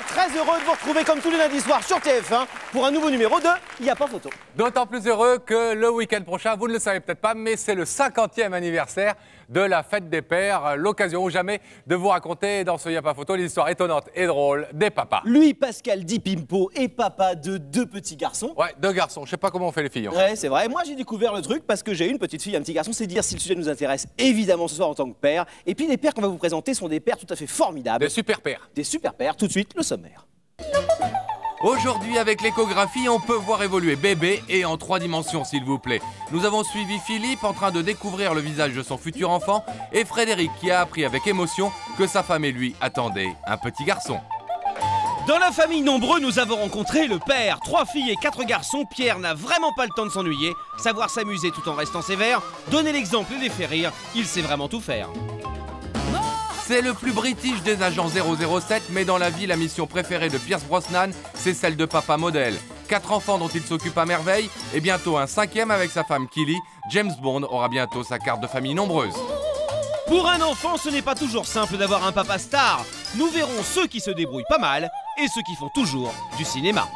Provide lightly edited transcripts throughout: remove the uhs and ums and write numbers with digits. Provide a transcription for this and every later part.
très heureux de vous retrouver comme tous les lundis soirs sur TF1 pour un nouveau numéro de Il n'y a pas photo. D'autant plus heureux que le week-end prochain, vous ne le savez peut-être pas, mais c'est le 50e anniversaire de la fête des pères. L'occasion ou jamais de vous raconter dans ce Il n'y a pas photo les histoires étonnantes et drôles des papas. Lui, Pascal Di Pimpo, est papa de 2 petits garçons. Ouais, 2 garçons. Je sais pas comment on fait les filles. Hein. Ouais, c'est vrai. Moi, j'ai découvert le truc parce que j'ai une petite fille, un petit garçon. C'est dire si le sujet nous intéresse, évidemment, ce soir en tant que père. Et puis, les pères qu'on va vous présenter sont des pères tout à fait formidables. Des super pères. Des super pères. Tout de suite, le sommaire. Aujourd'hui, avec l'échographie, on peut voir évoluer bébé et en 3 dimensions, s'il vous plaît. Nous avons suivi Philippe en train de découvrir le visage de son futur enfant et Frédéric qui a appris avec émotion que sa femme et lui attendaient un petit garçon. Dans la famille nombreux, nous avons rencontré le père. 3 filles et 4 garçons, Pierre n'a vraiment pas le temps de s'ennuyer. Savoir s'amuser tout en restant sévère, donner l'exemple et les faire rire, il sait vraiment tout faire. C'est le plus british des agents 007, mais dans la vie, la mission préférée de Pierce Brosnan, c'est celle de papa modèle. 4 enfants dont il s'occupe à merveille, et bientôt un 5e avec sa femme Killy. James Bond aura bientôt sa carte de famille nombreuse. Pour un enfant, ce n'est pas toujours simple d'avoir un papa star. Nous verrons ceux qui se débrouillent pas mal et ceux qui font toujours du cinéma.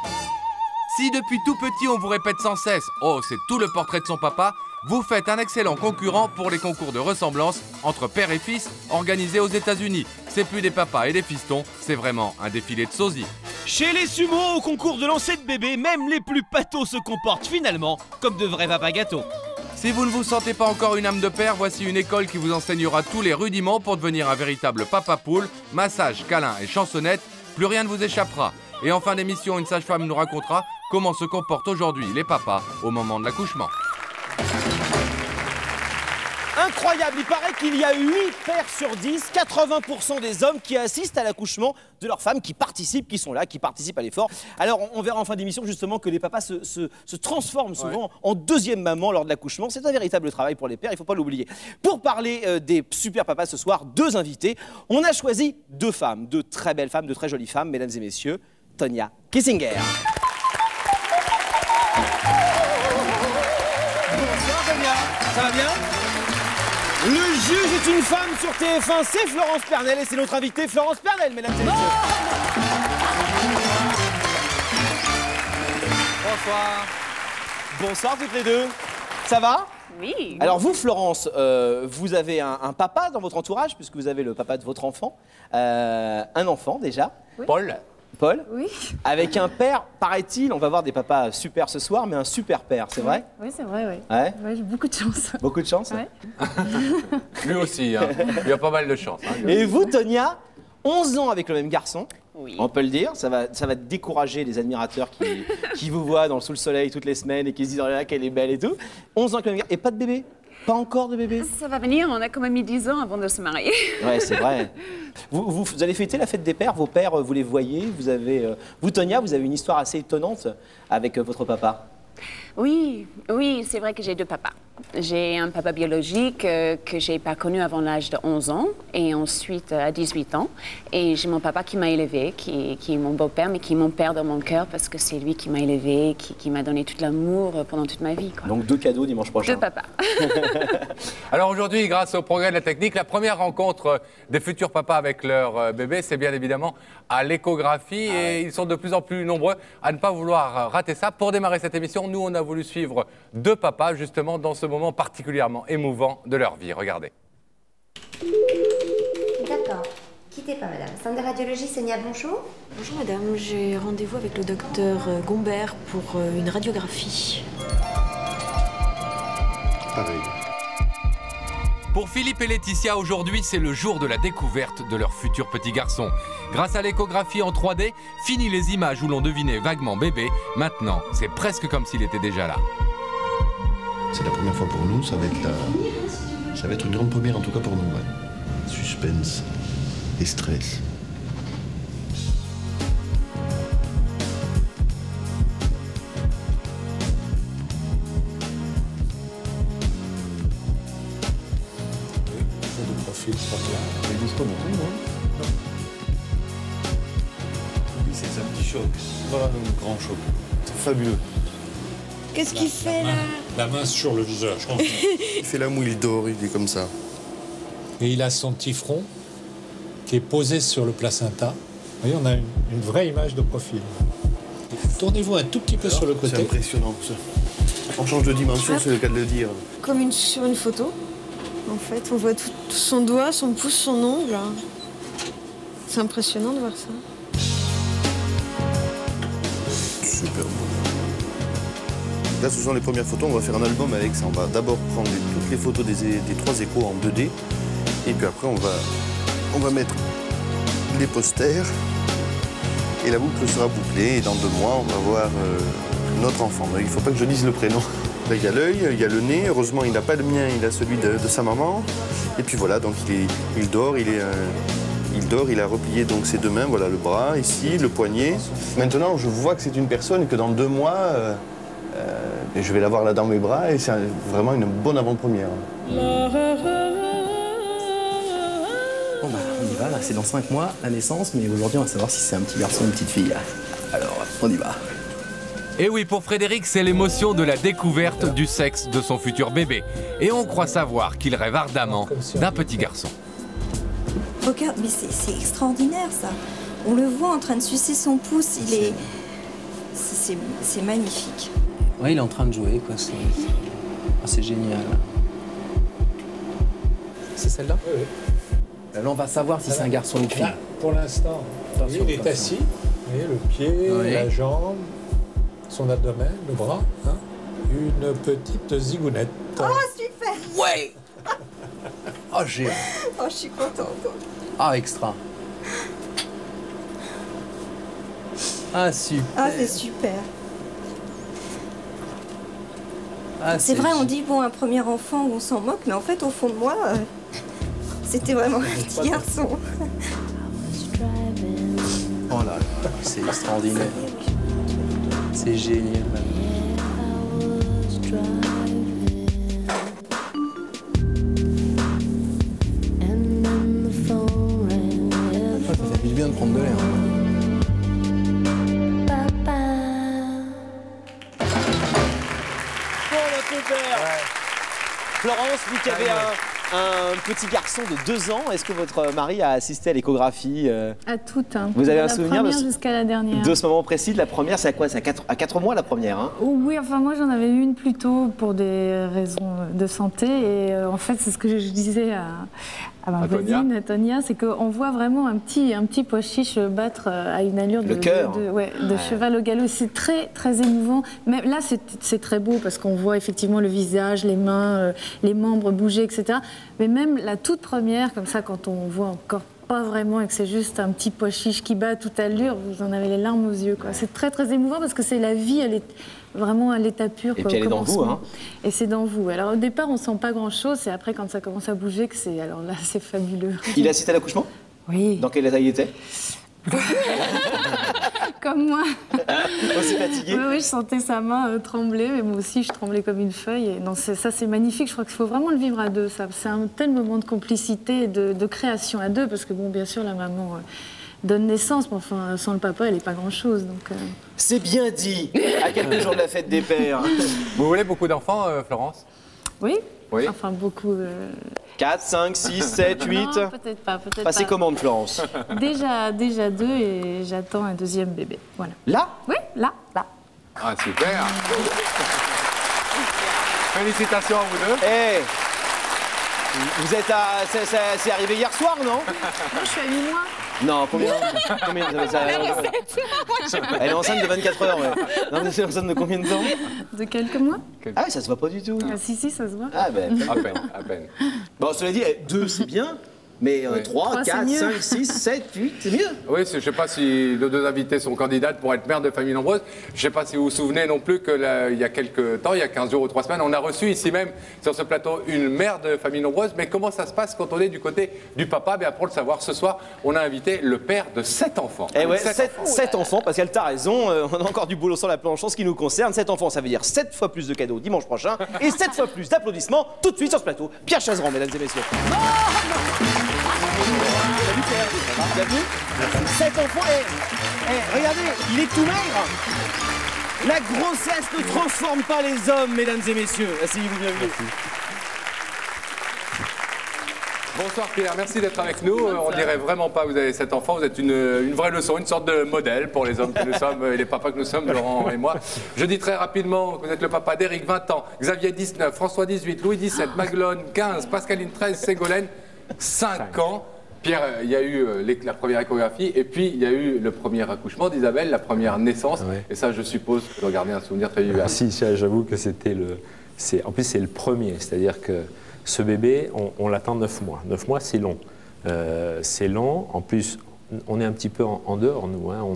Si depuis tout petit on vous répète sans cesse « Oh, c'est tout le portrait de son papa », vous faites un excellent concurrent pour les concours de ressemblance entre père et fils organisés aux États-Unis. C'est plus des papas et des fistons, c'est vraiment un défilé de sosies. Chez les sumos, au concours de lancer de bébé, même les plus patos se comportent finalement comme de vrais papas gâteaux. Si vous ne vous sentez pas encore une âme de père, voici une école qui vous enseignera tous les rudiments pour devenir un véritable papa poule. Massage, câlin et chansonnette, plus rien ne vous échappera. Et en fin d'émission, une sage-femme nous racontera comment se comportent aujourd'hui les papas au moment de l'accouchement. Incroyable, il paraît qu'il y a 8 pères sur 10, 80% des hommes qui assistent à l'accouchement de leurs femmes, qui participent, qui sont là, qui participent à l'effort. Alors on verra en fin d'émission justement que les papas se transforment souvent en deuxième maman lors de l'accouchement. C'est un véritable travail pour les pères, il ne faut pas l'oublier. Pour parler des super papas ce soir, 2 invités. On a choisi 2 femmes, 2 très belles femmes, 2 très jolies femmes, mesdames et messieurs. Tonya Kissinger. Bonsoir Tonya, ça va bien ? Le juge est une femme sur TF1, c'est Florence Pernel et c'est notre invitée Florence Pernel, mesdames et messieurs. Bonsoir. Bonsoir toutes les 2. Ça va ? Oui. Alors vous, Florence, vous avez un papa dans votre entourage, puisque vous avez le papa de votre enfant. Un enfant déjà. Oui. Paul, oui. Avec un père, paraît-il, on va voir des papas super ce soir, mais un super père, c'est vrai ? Oui, c'est vrai, oui. Ouais. Ouais, j'ai beaucoup de chance. Beaucoup de chance. Ouais. Lui aussi, hein. Il y a pas mal de chance. Hein, Et vous, Tonya, 11 ans avec le même garçon, Oui. on peut le dire, ça va décourager les admirateurs qui vous voient sous le soleil toutes les semaines et qui se disent « Oh là là, qu'elle est belle et tout ». 11 ans avec le même garçon, et pas de bébé ? Pas encore de bébé ? Ça va venir, on a quand même mis 10 ans avant de se marier. Ouais, c'est vrai. Vous allez fêter la fête des pères, vos pères, vous les voyez, vous, Tonya, vous avez une histoire assez étonnante avec votre papa. Oui, oui, c'est vrai que j'ai 2 papas. J'ai un papa biologique que j'ai pas connu avant l'âge de 11 ans et ensuite à 18 ans. Et j'ai mon papa qui m'a élevé, qui est mon beau-père, mais qui est mon père dans mon cœur parce que c'est lui qui m'a élevé, qui m'a donné tout l'amour pendant toute ma vie, quoi. Donc 2 cadeaux dimanche prochain. 2 papas. Alors aujourd'hui, grâce au progrès de la technique, la première rencontre des futurs papas avec leur bébé, c'est bien évidemment à l'échographie. Et ils sont de plus en plus nombreux à ne pas vouloir rater ça. Pour démarrer cette émission, nous, on a voulu suivre 2 papas justement dans ce moment particulièrement émouvant de leur vie. Regardez. D'accord. Quittez pas, madame. Centre de radiologie Sonia Bonchot. Bonjour madame, j'ai rendez-vous avec le docteur Gombert pour une radiographie. Pareil. Pour Philippe et Laetitia, aujourd'hui, c'est le jour de la découverte de leur futur petit garçon. Grâce à l'échographie en 3D, fini les images où l'on devinait vaguement bébé. Maintenant, c'est presque comme s'il était déjà là. C'est la première fois pour nous, ça va être une grande première en tout cas pour nous. Ouais. Suspense et stress. De profil trop Ils disent pas non plus, non ? Oui, c'est un petit choc. Pas un grand choc. C'est fabuleux. Qu'est-ce qu'il fait là? La main sur le visage. Il fait la moue, il dort, il est comme ça. Et il a son petit front qui est posé sur le placenta. Vous voyez, on a une vraie image de profil. Tournez-vous un tout petit peu sur le côté. C'est impressionnant, ça. On change de dimension, c'est le cas de le dire. Comme sur une photo, en fait. On voit tout son doigt, son pouce, son ongle. C'est impressionnant de voir ça. Super beau. Là, ce sont les premières photos. On va faire un album avec ça. On va d'abord prendre toutes les photos des 3 échos en 2D. Et puis après, on va mettre les posters. Et la boucle sera bouclée. Et dans 2 mois, on va voir notre enfant. Il ne faut pas que je dise le prénom. Là, il y a l'œil, il y a le nez. Heureusement, il n'a pas le mien, il a celui de sa maman. Et puis voilà, donc il dort, il dort, il a replié donc ses 2 mains, voilà le bras, ici, le poignet. Maintenant, je vois que c'est une personne et que dans 2 mois, je vais l'avoir là dans mes bras et c'est vraiment une bonne avant-première. Bon bah, on y va, là, c'est dans 5 mois, la naissance, mais aujourd'hui, on va savoir si c'est un petit garçon ou une petite fille. Alors, on y va. Et oui, pour Frédéric, c'est l'émotion de la découverte du sexe de son futur bébé. Et on croit savoir qu'il rêve ardemment d'un petit garçon. Regarde, mais c'est extraordinaire ça. On le voit en train de sucer son pouce, c'est magnifique. Ouais, il est en train de jouer, quoi. C'est génial. C'est celle-là? Oui. Là, on va savoir si c'est un garçon ou une fille. Là, pour l'instant, il est assis. Vous voyez, le pied, oui. La jambe, son abdomen, le bras. Hein, une petite zigounette. Oh, super! Ouais! Oh, j'ai... Oh, je suis contente. Ah, extra. Ah, super. Ah, c'est super. Ah, c'est vrai, on dit, bon, un premier enfant, on s'en moque, mais en fait, au fond de moi, c'était vraiment un petit garçon. Oh là là, c'est extraordinaire. C'est génial. Ça fait du bien de prendre de l'air. Florence, vous qui avez un petit garçon de 2 ans, est-ce que votre mari a assisté à l'échographie À toutes. Hein. Vous avez un la souvenir première jusqu'à la dernière. de ce moment précis? De la première, c'est à quoi? C'est à 4 mois la première, hein? Oui, enfin moi j'en avais une plus tôt pour des raisons de santé et en fait c'est ce que je disais à ma voisine, Tonia, c'est qu'on voit vraiment un petit pois chiche battre à une allure de cheval au galop. C'est très très émouvant. Mais là c'est très beau parce qu'on voit effectivement le visage, les mains, les membres bouger, etc. Mais même la toute première, comme ça, quand on voit encore pas vraiment et que c'est juste un petit pois chiche qui bat à toute allure, vous en avez les larmes aux yeux. C'est très très émouvant parce que c'est la vie, elle est vraiment à l'état pur. Et puis elle est dans vous, hein. Et c'est dans vous. Alors au départ, on sent pas grand-chose, c'est après quand ça commence à bouger que c'est... Alors là, c'est fabuleux. Il a assisté à l'accouchement? Oui. Dans quel état il était? Comme moi. Aussi fatigué? Oui, je sentais sa main trembler, mais moi aussi, je tremblais comme une feuille. Et non, ça, c'est magnifique. Je crois qu'il faut vraiment le vivre à 2. C'est un tel moment de complicité et de création à 2, parce que, bon, bien sûr, la maman donne naissance, mais enfin, sans le papa, elle n'est pas grand-chose. C'est bien dit, à quelques jours de la fête des pères. Vous voulez beaucoup d'enfants, Florence? Oui. Oui. Enfin, beaucoup. 4, 5, 6, 7, 8. Non, peut-être pas. Passez commande, Florence? Déjà 2 et j'attends un 2e bébé. Voilà. Là? Oui, là. Ah, super. Félicitations à vous 2. Hey, vous êtes à... C'est arrivé hier soir, non? Moi, je suis à 8 mois. Non, combien Elle est enceinte de 24 heures, ouais. Non, mais c'est enceinte de combien de temps? De quelques mois. Ah oui, ça se voit pas du tout. Ah, si, ça se voit. Ah ben, à peine. Bon, cela dit, 2 c'est bien, mais 3, 4, 5, 6, 7, 8, c'est mieux. Oui, je ne sais pas si les 2 invités sont candidates pour être mères de famille nombreuse. Je ne sais pas si vous vous souvenez non plus qu'il y a quelques temps, il y a 15 jours ou 3 semaines, on a reçu ici même, sur ce plateau, une mère de famille nombreuse. Mais comment ça se passe quand on est du côté du papa? Bien, pour le savoir, ce soir, on a invité le père de 7 enfants. Eh ouais, 7 enfants, Pascal, t'as raison, on a encore du boulot sur la planche en ce qui nous concerne. 7 enfants, ça veut dire 7 fois plus de cadeaux dimanche prochain et 7 fois plus d'applaudissements tout de suite sur ce plateau. Pierre Chazeran, mesdames et messieurs. Salut Pierre, t'as vu? 7 enfants, regardez, il est tout maigre. La grossesse ne transforme pas les hommes, mesdames et messieurs. Asseyez-vous, bienvenue. Bonsoir Pierre, merci d'être avec nous. On dirait vraiment pas que vous avez 7 enfants, vous êtes une vraie leçon, une sorte de modèle pour les hommes que nous sommes et les papas que nous sommes, Laurent et moi. Je dis très rapidement que vous êtes le papa d'Éric, 20 ans, Xavier, 19, François, 18, Louis, 17, Maglone, 15, Pascaline, 13, Ségolène, 5 ans. Pierre, il y a eu la première échographie et puis il y a eu le premier accouchement d'Isabelle, la première naissance. Ouais. Et ça, je suppose que vous gardez un souvenir très vivant. Si, j'avoue que c'était le... En plus, c'est le premier, c'est-à-dire que ce bébé, on l'attend 9 mois. 9 mois, c'est long. C'est long. En plus, on est un petit peu en dehors, nous. Hein.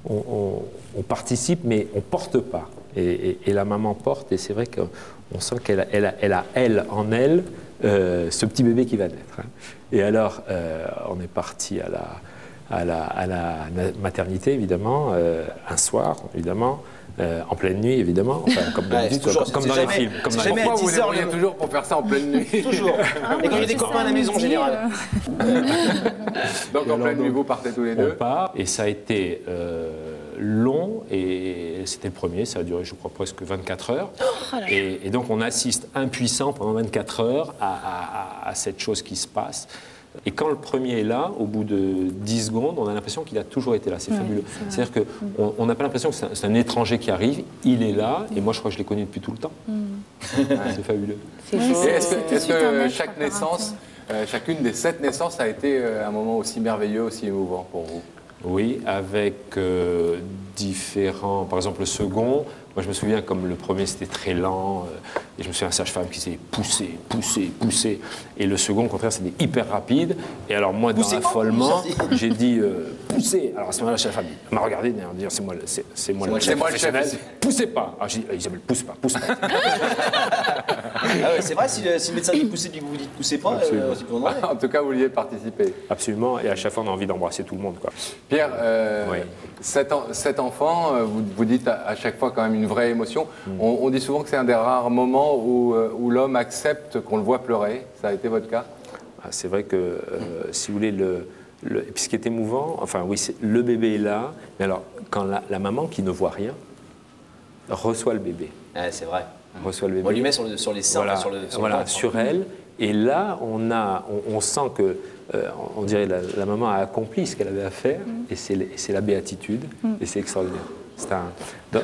On participe, mais on ne porte pas. Et la maman porte, et c'est vrai qu'on sent qu'elle a en elle, ce petit bébé qui va naître. Hein. Et alors, on est parti à la maternité, évidemment, un soir, évidemment. En pleine nuit, évidemment, enfin, comme dans les films. Pourquoi vous les voyez toujours pour faire ça en pleine nuit? Toujours. Et quand il y a des copains à la maison, en général. Donc en pleine nuit, vous partez tous les deux? On part, et ça a été long, et c'était le premier, ça a duré, je crois, presque 24 heures. Et donc on assiste impuissant pendant 24 heures à cette chose qui se passe. Et quand le premier est là, au bout de 10 secondes, on a l'impression qu'il a toujours été là. C'est fabuleux. C'est-à-dire qu'on n'a pas l'impression que c'est un étranger qui arrive, il est là, et moi je crois que je l'ai connu depuis tout le temps. C'est fabuleux. Est-ce que chaque naissance, chacune des 7 naissances a été un moment aussi merveilleux, aussi émouvant pour vous? Oui, avec différents... Par exemple, le second, moi je me souviens comme le premier c'était très lent, et je me souviens un sage-femme qui s'est poussé. Et le second, au contraire, c'était hyper rapide. Et alors moi, dans l'affolement, j'ai dit poussez. Alors à ce moment-là, la sage-femme m'a regardé et m'a dit c'est moi le chef professionnel. Poussez pas. Alors j'ai dit Isabelle, pousse pas. C'est vrai, si le médecin dit pousser et que vous dites poussez pas, c'est pour demander. En tout cas, vous vouliez participer. Absolument, et à chaque fois, on a envie d'embrasser tout le monde, quoi. Pierre, 7 enfants, vous dites à chaque fois quand même une vraie émotion. On dit souvent que c'est un des rares moments où l'homme accepte qu'on le voit pleurer. Ça a été votre cas? C'est vrai que, si vous voulez, et puis ce qui est émouvant, enfin oui, le bébé est là, mais alors, quand la maman qui ne voit rien reçoit le bébé. C'est vrai. Reçoit le bébé. On lui met sur les seins, sur elle. Et là, on sent que, on dirait, la maman a accompli ce qu'elle avait à faire, et c'est la béatitude, et c'est extraordinaire.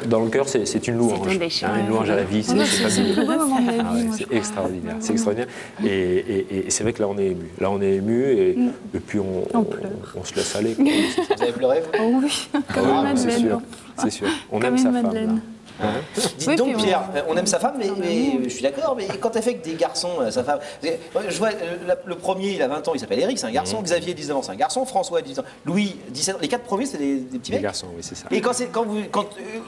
Dans le cœur, c'est une louange, une louange à la vie, c'est c'est extraordinaire, c'est extraordinaire. Et c'est vrai que là, on est ému. Là, on est ému, et puis on se laisse aller. Vous avez pleuré, vous? Oui, c'est sûr. On aime sa femme, là. Dites donc, Pierre, on aime sa femme, mais je suis d'accord, mais quand elle fait que des garçons, sa femme. Je vois, le premier, il a 20 ans, il s'appelle Eric, c'est un garçon. Xavier, 19 ans, c'est un garçon. François, 18 ans. Louis, 17 ans. Les 4 premiers, c'est des petits mecs. Des garçons, oui, c'est ça. Et quand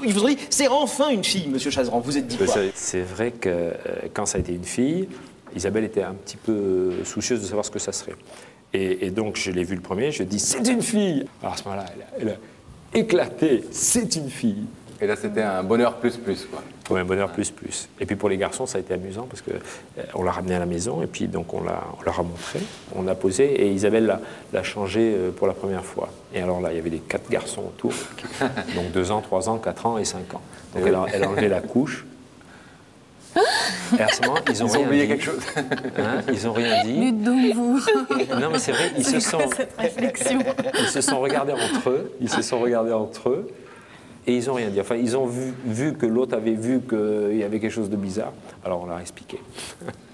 ils vous ont dit, c'est enfin une fille, monsieur Chazeran, vous êtes dit quoi? C'est vrai que quand ça a été une fille, Isabelle était un petit peu soucieuse de savoir ce que ça serait. Et donc, je l'ai vu le premier, je dis, c'est une fille. Alors à ce moment-là, elle a éclaté, c'est une fille. Et là, c'était un bonheur plus, quoi. Oui, un bonheur plus. Et puis pour les garçons, ça a été amusant parce qu'on l'a ramené à la maison et puis donc on leur a montré, on l'a posé et Isabelle l'a changé pour la première fois. Et alors là, il y avait les 4 garçons autour, donc 2 ans, 3 ans, 4 ans et 5 ans. Donc elle a enlevé la couche. Et à ce moment, ils ont oublié dit. quelque chose. Ils n'ont rien dit. Lutte d'ombre. Non, mais c'est vrai, ils se sont regardés entre eux. Et ils n'ont rien dit. Enfin, ils ont vu que l'autre avait vu qu'il y avait quelque chose de bizarre. Alors, on leur a expliqué.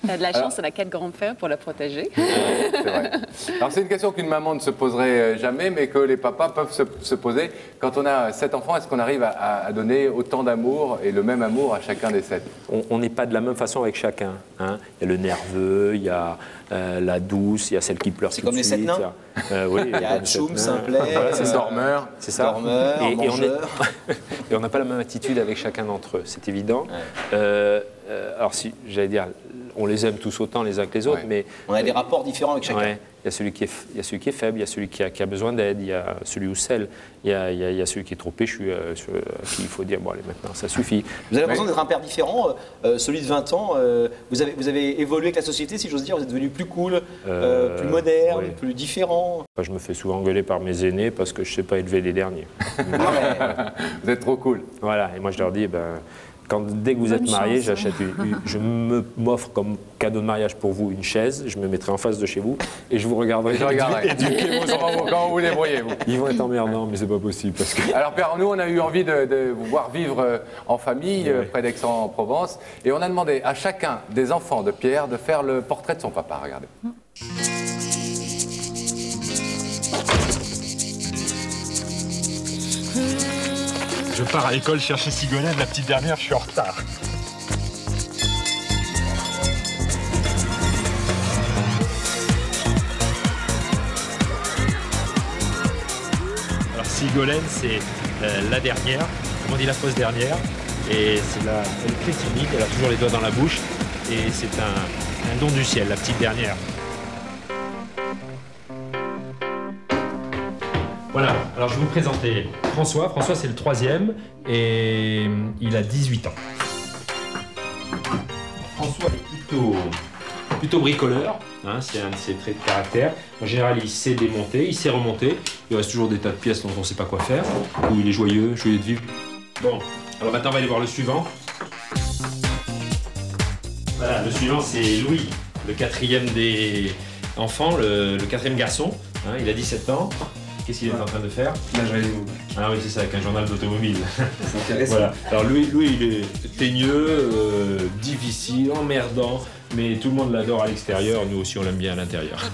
T'as de la chance, on a 4 grands-pères pour la protéger. C'est vrai. Alors, c'est une question qu'une maman ne se poserait jamais, mais que les papas peuvent se poser. Quand on a 7 enfants, est-ce qu'on arrive à donner autant d'amour et le même amour à chacun des 7? On n'est pas de la même façon avec chacun. Hein. Il y a le nerveux, il y a la douce, il y a celle qui pleure tout de suite. C'est comme les 7 nains. Oui, il y a Tchoum, Simplet, dormeur. C'est ça. Dormeur, mangeur. Et on n'a pas la même attitude avec chacun d'entre eux, c'est évident. Alors, si j'allais dire, on les aime tous autant les uns que les autres, mais... On a des rapports différents avec chacun. Ouais. Il y a celui qui est faible, il y a celui qui a besoin d'aide, il y a celui ou celle, il y a celui qui est trop péchu, qui il faut dire, bon allez, maintenant, ça suffit. Vous avez l'impression d'être un père différent, celui de 20 ans, vous avez évolué avec la société, si j'ose dire, vous êtes devenu plus cool, plus moderne, plus différent. Je me fais souvent engueuler par mes aînés parce que je ne sais pas élever les derniers. Vous êtes trop cool. Voilà, et moi je leur dis, dès que vous êtes Bonne marié, chance. j'achète je m'offre comme cadeau de mariage pour vous une chaise, je me mettrai en face de chez vous et je vous regarderai. Je regarderai. éduquer vos enfants. Comment vous débrouillez, vous? Ils vont être emmerdants, mais c'est pas possible. Parce que... Alors Pierre, nous on a eu envie de vous voir vivre en famille près d'Aix-en-Provence et on a demandé à chacun des enfants de Pierre de faire le portrait de son papa. Regardez. Je pars à l'école chercher Sigolène, la petite dernière, je suis en retard. Alors Sigolène, c'est la dernière, comme on dit la fausse dernière, et c'est elle est très timide, elle a toujours les doigts dans la bouche, et c'est un don du ciel, la petite dernière. Voilà, alors je vais vous présenter François. François, c'est le 3e et il a 18 ans. François est plutôt bricoleur, hein, c'est un de ses traits de caractère. En général, il sait démonter, il sait remonter. Il reste toujours des tas de pièces dont on ne sait pas quoi faire, ou il est joyeux de vivre. Bon, alors maintenant on va aller voir le suivant. Voilà, le suivant c'est Louis, le 4e des enfants, le 4e garçon. Hein, il a 17 ans. Qu'est-ce qu'il est en train de faire? Ah oui, c'est ça, avec un journal d'automobile. C'est intéressant. Voilà. Alors lui, il est teigneux, difficile, emmerdant, mais tout le monde l'adore à l'extérieur, nous aussi on l'aime bien à l'intérieur.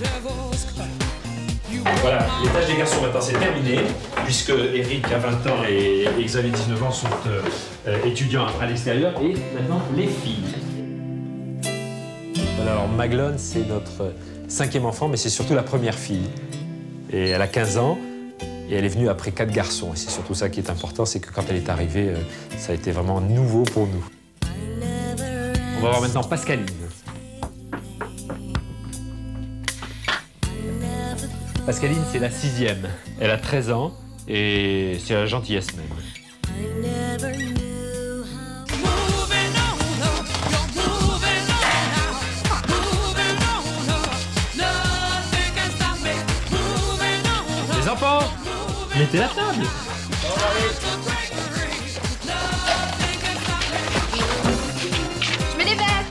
Voilà, les tâches des garçons maintenant c'est terminé, puisque Eric a 20 ans et Xavier 19 ans sont étudiants à l'extérieur, et maintenant les filles. Voilà, alors Maglone c'est notre 5e enfant, mais c'est surtout la première fille. Et elle a 15 ans et elle est venue après 4 garçons. Et c'est surtout ça qui est important, c'est que quand elle est arrivée, ça a été vraiment nouveau pour nous. On va voir maintenant Pascaline. Pascaline, c'est la 6e. Elle a 13 ans et c'est la gentillesse même. Les enfants, mettez la table. Je mets les verres.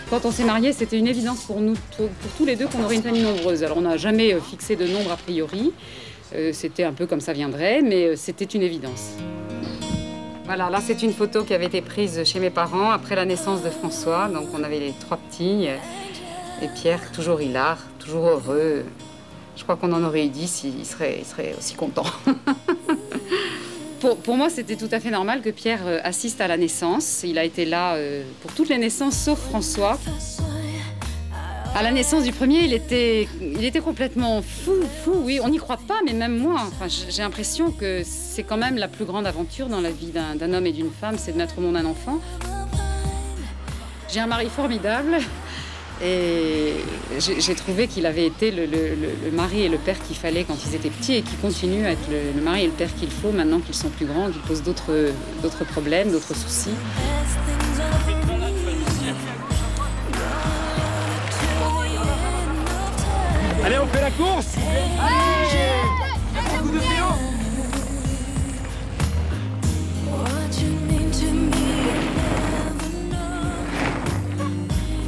Quand on s'est mariés, c'était une évidence pour nous, pour tous les deux, qu'on aurait une famille nombreuse. Alors on n'a jamais fixé de nombre a priori. C'était un peu comme ça viendrait, mais c'était une évidence. Voilà, là c'est une photo qui avait été prise chez mes parents après la naissance de François. Donc on avait les 3 petits. Et Pierre, toujours hilar, toujours heureux. Je crois qu'on en aurait eu 10, il serait aussi content. Pour moi, c'était tout à fait normal que Pierre assiste à la naissance. Il a été là pour toutes les naissances, sauf François. À la naissance du premier, il était complètement fou, oui. On n'y croit pas, mais même moi. Enfin, j'ai l'impression que c'est quand même la plus grande aventure dans la vie d'un homme et d'une femme, c'est de mettre au monde un enfant. J'ai un mari formidable. Et j'ai trouvé qu'il avait été le mari et le père qu'il fallait quand ils étaient petits et qu'il continue à être le mari et le père qu'il faut maintenant qu'ils sont plus grands, qu'ils posent d'autres problèmes, d'autres soucis. Allez, on fait la course. Un coup de vélo.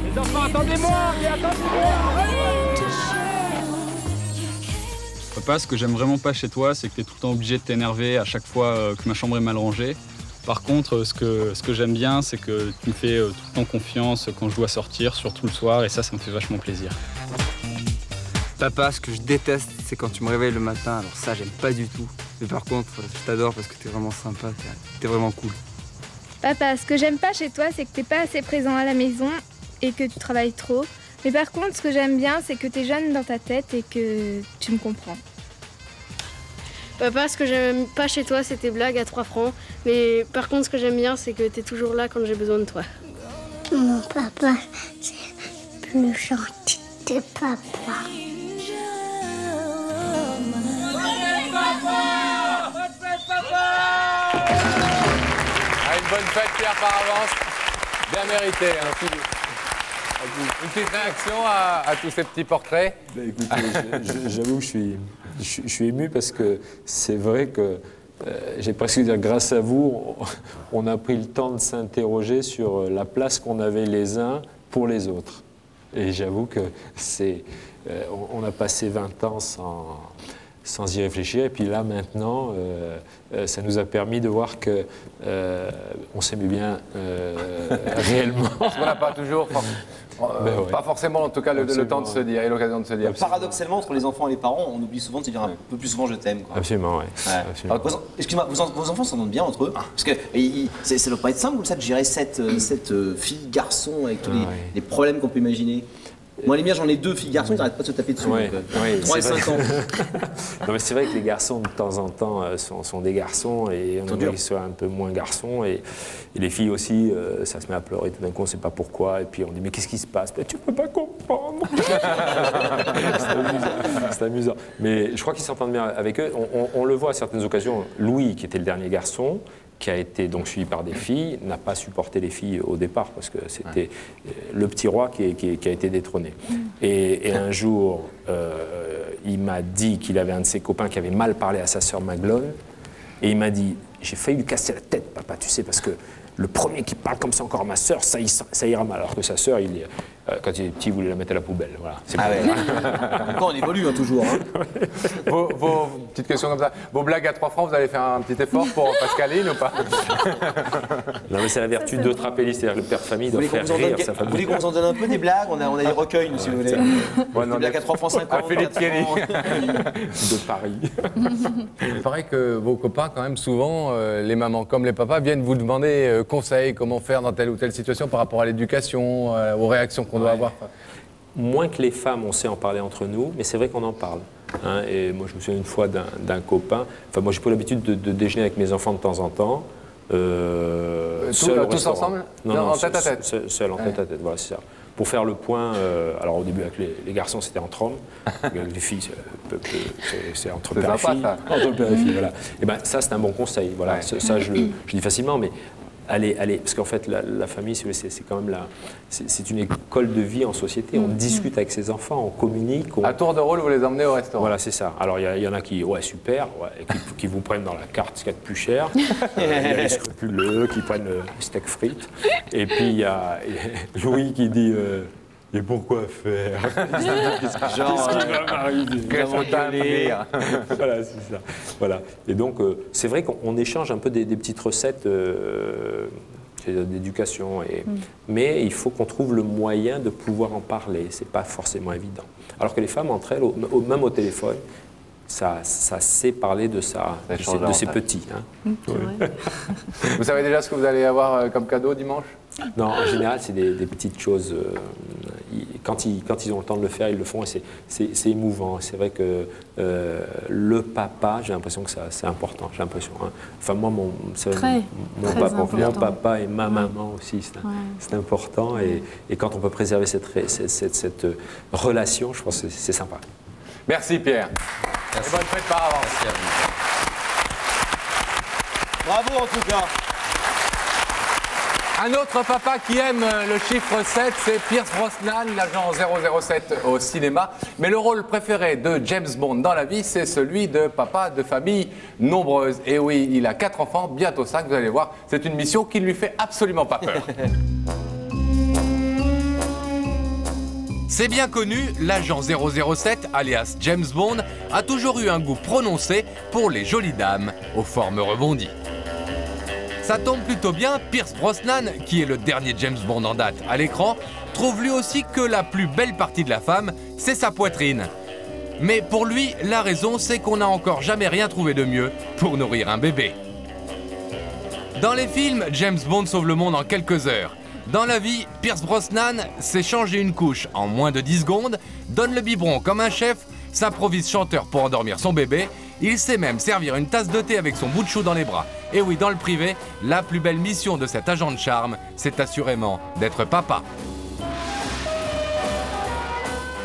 Les enfants, attendez-moi, Papa, ce que j'aime vraiment pas chez toi, c'est que tu es tout le temps obligé de t'énerver à chaque fois que ma chambre est mal rangée. Par contre, ce que j'aime bien, c'est que tu me fais tout le temps confiance quand je dois sortir, surtout le soir, et ça me fait vachement plaisir. Papa, ce que je déteste, c'est quand tu me réveilles le matin. Alors ça, j'aime pas du tout. Mais par contre, je t'adore parce que t'es vraiment sympa, t'es vraiment cool. Papa, ce que j'aime pas chez toi, c'est que t'es pas assez présent à la maison et que tu travailles trop. Mais par contre, ce que j'aime bien, c'est que t'es jeune dans ta tête et que tu me comprends. Papa, ce que j'aime pas chez toi, c'est tes blagues à 3 francs. Mais par contre, ce que j'aime bien, c'est que t'es toujours là quand j'ai besoin de toi. Mon papa, c'est plus gentil de papa. Une bonne fête, Pierre, par avance. Bien mérité. Hein. Une petite réaction à tous ces petits portraits? Écoutez, j'avoue que je suis ému parce que c'est vrai que j'ai presque dire, grâce à vous, on a pris le temps de s'interroger sur la place qu'on avait les uns pour les autres. Et j'avoue que on a passé 20 ans sans y réfléchir. Et puis là, maintenant, ça nous a permis de voir que on s'aimait bien réellement. Parce qu'on n'a pas toujours, pas forcément en tout cas le temps de se dire et l'occasion de se dire. Paradoxalement, entre les enfants et les parents, on oublie souvent de se dire un peu plus souvent je t'aime. Absolument, oui. Excuse-moi, vos enfants s'entendent bien entre eux? Parce que ça ne doit pas être simple comme ça de gérer cette fille, garçon, avec tous les problèmes qu'on peut imaginer. Moi, les miens, j'en ai 2 filles garçons, ils n'arrêtent pas de se taper dessus. 3 et 5 ans. Non, mais c'est vrai que les garçons, de temps en temps, sont des garçons et on aimerait qu'ils soient un peu moins garçons. Et les filles aussi, ça se met à pleurer tout d'un coup, on ne sait pas pourquoi. Et puis on dit, mais qu'est-ce qui se passe? Tu ne peux pas comprendre. C'est amusant. Mais je crois qu'ils s'entendent bien avec eux. On le voit à certaines occasions. Louis, qui était le dernier garçon, qui a été donc suivi par des filles, n'a pas supporté les filles au départ parce que c'était le petit roi qui a été détrôné. Et un jour, il m'a dit qu'il avait un de ses copains qui avait mal parlé à sa sœur Maglone et il m'a dit « J'ai failli lui casser la tête, papa, tu sais, parce que le premier qui parle comme ça encore à ma sœur, ça ira mal. » Alors que sa sœur, quand il était petit, il voulait la mettre à la poubelle. Voilà. Encore on évolue toujours. Vos petites questions comme ça. Vos blagues à 3 francs, vous allez faire un petit effort pour Pascaline ou pas? Non, mais c'est la vertu de Trapelli, c'est-à-dire le père famille doit faire rire sa famille. Vous voulez qu'on vous en donne un peu des blagues? On a des recueils, nous, si vous voulez. Des blagues à 3 francs 50. Philippe Kelly. De Paris. Il paraît que vos copains, quand même, souvent, les mamans comme les papas, viennent vous demander conseils, comment faire dans telle ou telle situation par rapport à l'éducation, aux réactions qu'on doit avoir. Moins que les femmes, on sait en parler entre nous, mais c'est vrai qu'on en parle. Hein, et moi, je me souviens une fois d'un copain. Enfin, moi, j'ai pas l'habitude de déjeuner avec mes enfants de temps en temps. Tous ensemble? Non, en tête à tête. Seul, en tête à tête, voilà, c'est ça. Pour faire le point, alors au début avec les garçons c'était entre hommes, avec les filles c'est entre père et fille. Entre père et fille, voilà. Et ben ça c'est un bon conseil, voilà. Ça je dis facilement, mais allez, parce qu'en fait la famille c'est quand même c'est une école de vie en société. On discute avec ses enfants, on communique. À tour de rôle vous les emmenez au restaurant. Voilà c'est ça. Alors il y en a qui super, et qui vous prennent dans la carte ce qu'il y a de plus cher. Il y a les scrupuleux qui prennent le steak frites. Et puis il y a Louis qui dit et pourquoi faire? Qu'est-ce qui va m'arriver? Voilà, c'est ça. Voilà. Et donc, c'est vrai qu'on échange un peu des petites recettes d'éducation. Mais il faut qu'on trouve le moyen de pouvoir en parler. C'est pas forcément évident. Alors que les femmes, entre elles, même au téléphone, ça sait parler de ses petits. Hein. Vous savez déjà ce que vous allez avoir comme cadeau dimanche? Non, en général, c'est des petites choses. Quand ils ont le temps de le faire, ils le font et c'est émouvant. C'est vrai que le papa, j'ai l'impression que c'est important. J'ai l'impression. Hein. Enfin, moi, mon papa et ma maman aussi, c'est important. Et quand on peut préserver cette relation, je pense que c'est sympa. Merci Pierre. Merci. Et bonne fête par avance. Merci à vous. Bravo en tout cas. Un autre papa qui aime le chiffre 7, c'est Pierce Brosnan, l'agent 007 au cinéma. Mais le rôle préféré de James Bond dans la vie, c'est celui de papa de famille nombreuse. Et oui, il a 4 enfants, bientôt 5, vous allez voir. C'est une mission qui ne lui fait absolument pas peur. C'est bien connu, l'agent 007, alias James Bond, a toujours eu un goût prononcé pour les jolies dames aux formes rebondies. Ça tombe plutôt bien, Pierce Brosnan, qui est le dernier James Bond en date à l'écran, trouve lui aussi que la plus belle partie de la femme, c'est sa poitrine. Mais pour lui, la raison, c'est qu'on n'a encore jamais rien trouvé de mieux pour nourrir un bébé. Dans les films, James Bond sauve le monde en quelques heures. Dans la vie, Pierce Brosnan sait changer une couche en moins de 10 secondes, donne le biberon comme un chef, s'improvise chanteur pour endormir son bébé. Il sait même servir une tasse de thé avec son bout de chou dans les bras. Et oui, dans le privé, la plus belle mission de cet agent de charme, c'est assurément d'être papa.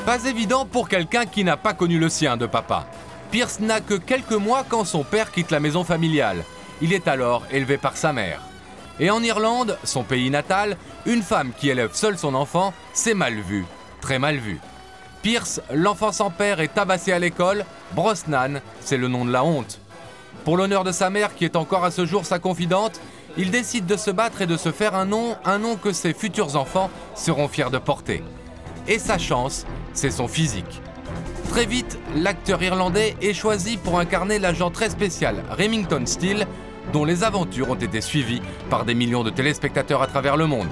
Pas évident pour quelqu'un qui n'a pas connu le sien de papa. Pierce n'a que quelques mois quand son père quitte la maison familiale. Il est alors élevé par sa mère. Et en Irlande, son pays natal, une femme qui élève seule son enfant, c'est mal vu, très mal vu. Pierce, l'enfant sans père, est tabassé à l'école. Brosnan, c'est le nom de la honte. Pour l'honneur de sa mère, qui est encore à ce jour sa confidente, il décide de se battre et de se faire un nom que ses futurs enfants seront fiers de porter. Et sa chance, c'est son physique. Très vite, l'acteur irlandais est choisi pour incarner l'agent très spécial Remington Steele, dont les aventures ont été suivies par des millions de téléspectateurs à travers le monde.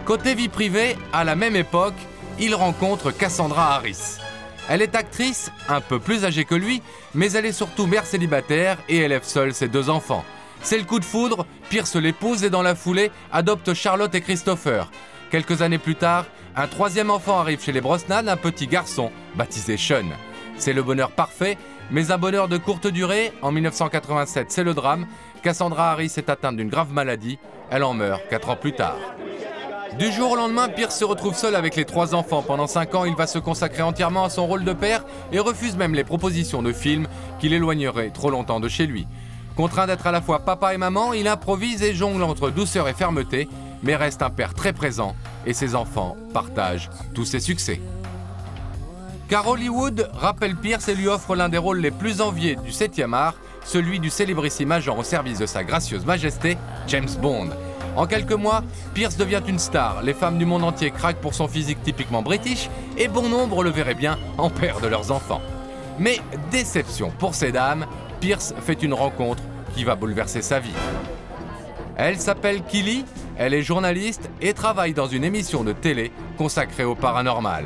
Côté vie privée, à la même époque, il rencontre Cassandra Harris. Elle est actrice, un peu plus âgée que lui, mais elle est surtout mère célibataire et élève seule ses 2 enfants. C'est le coup de foudre, Pierce l'épouse et dans la foulée adopte Charlotte et Christopher. Quelques années plus tard, un 3e enfant arrive chez les Brosnan, un petit garçon baptisé Sean. C'est le bonheur parfait, mais un bonheur de courte durée. En 1987, c'est le drame. Cassandra Harris est atteinte d'une grave maladie. Elle en meurt 4 ans plus tard. Du jour au lendemain, Pierce se retrouve seul avec les 3 enfants. Pendant 5 ans, il va se consacrer entièrement à son rôle de père et refuse même les propositions de films qui l'éloigneraient trop longtemps de chez lui. Contraint d'être à la fois papa et maman, il improvise et jongle entre douceur et fermeté, mais reste un père très présent et ses enfants partagent tous ses succès. Car Hollywood rappelle Pierce et lui offre l'un des rôles les plus enviés du 7e art, celui du célébrissime agent au service de sa gracieuse majesté, James Bond. En quelques mois, Pierce devient une star, les femmes du monde entier craquent pour son physique typiquement british et bon nombre le verraient bien en père de leurs enfants. Mais déception pour ces dames, Pierce fait une rencontre qui va bouleverser sa vie. Elle s'appelle Killy, elle est journaliste et travaille dans une émission de télé consacrée au paranormal.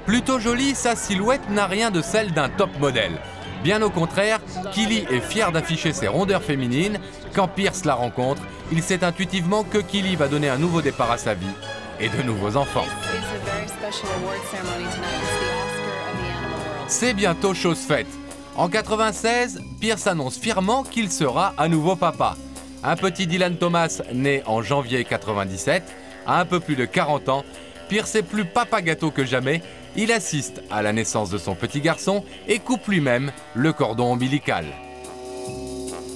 Plutôt jolie, sa silhouette n'a rien de celle d'un top modèle. Bien au contraire, Killy est fière d'afficher ses rondeurs féminines. Quand Pierce la rencontre, il sait intuitivement que Killy va donner un nouveau départ à sa vie et de nouveaux enfants. C'est bientôt chose faite. En 1996, Pierce annonce fièrement qu'il sera à nouveau papa. Un petit Dylan Thomas né en janvier 1997, à un peu plus de 40 ans, Pierce est plus papa gâteau que jamais. Il assiste à la naissance de son petit garçon et coupe lui-même le cordon ombilical.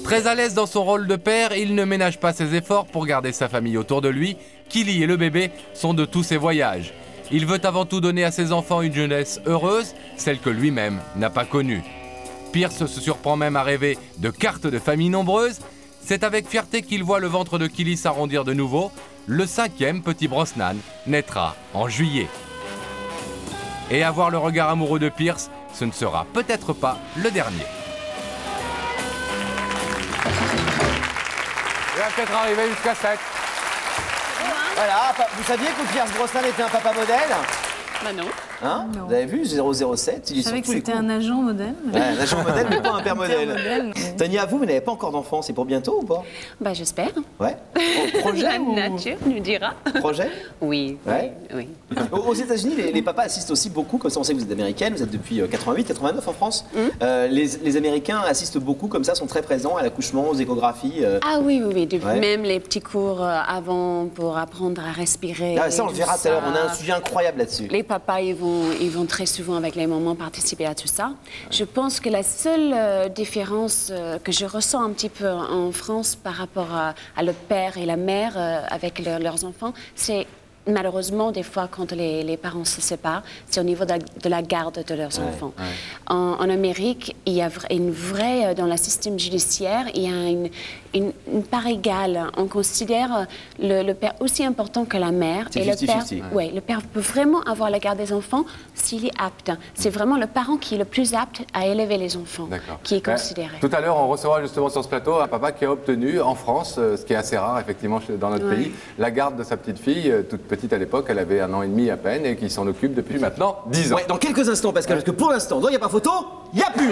Très à l'aise dans son rôle de père, il ne ménage pas ses efforts pour garder sa famille autour de lui. Killy et le bébé sont de tous ses voyages. Il veut avant tout donner à ses enfants une jeunesse heureuse, celle que lui-même n'a pas connue. Pierce se surprend même à rêver de cartes de famille nombreuses. C'est avec fierté qu'il voit le ventre de Killy s'arrondir de nouveau. Le 5e petit Brosnan naîtra en juillet. Et avoir le regard amoureux de Pierce, ce ne sera peut-être pas le dernier. Il va peut-être arriver jusqu'à 7. Voilà, vous saviez que Pierce Brosnan était un papa modèle? Bah non. Hein? Non. Vous avez vu 007, il est Je savais que c'était un agent modèle. Ouais, un agent modèle, mais pas un père modèle. Tonya, vous n'avez pas encore d'enfant, c'est pour bientôt ou pas? Bah j'espère. Ouais. Projet La nature nous dira. Projet? Oui. Ouais. Oui. Aux États-Unis, les papas assistent aussi beaucoup, comme ça on sait que vous êtes américaine, vous êtes depuis 88, 89 en France. Les Américains assistent beaucoup comme ça, sont très présents à l'accouchement, aux échographies. Ah oui, oui, oui. Même les petits cours avant pour apprendre à respirer. Ah, ça on le verra tout à l'heure, on a un sujet incroyable là-dessus. Les papas, ils vont très souvent avec les mamans participer à tout ça. Je pense que la seule différence que je ressens un petit peu en France par rapport à le père et la mère avec leurs enfants, c'est malheureusement, des fois, quand les parents se séparent, c'est au niveau de la garde de leurs enfants. Ouais. En Amérique, il y a une vraie, dans le système judiciaire, il y a une part égale. On considère le père aussi important que la mère. Et le père, le père peut vraiment avoir la garde des enfants s'il est apte. C'est vraiment le parent qui est le plus apte à élever les enfants qui est considéré. Tout à l'heure, on recevra justement sur ce plateau un papa qui a obtenu en France, ce qui est assez rare effectivement dans notre pays, la garde de sa petite fille, toute petite à l'époque, elle avait 1 an et demi à peine et qui s'en occupe depuis maintenant 10 ans. Ouais, dans quelques instants, Pascal, parce que pour l'instant, il n'y a pas photo, il n'y a plus.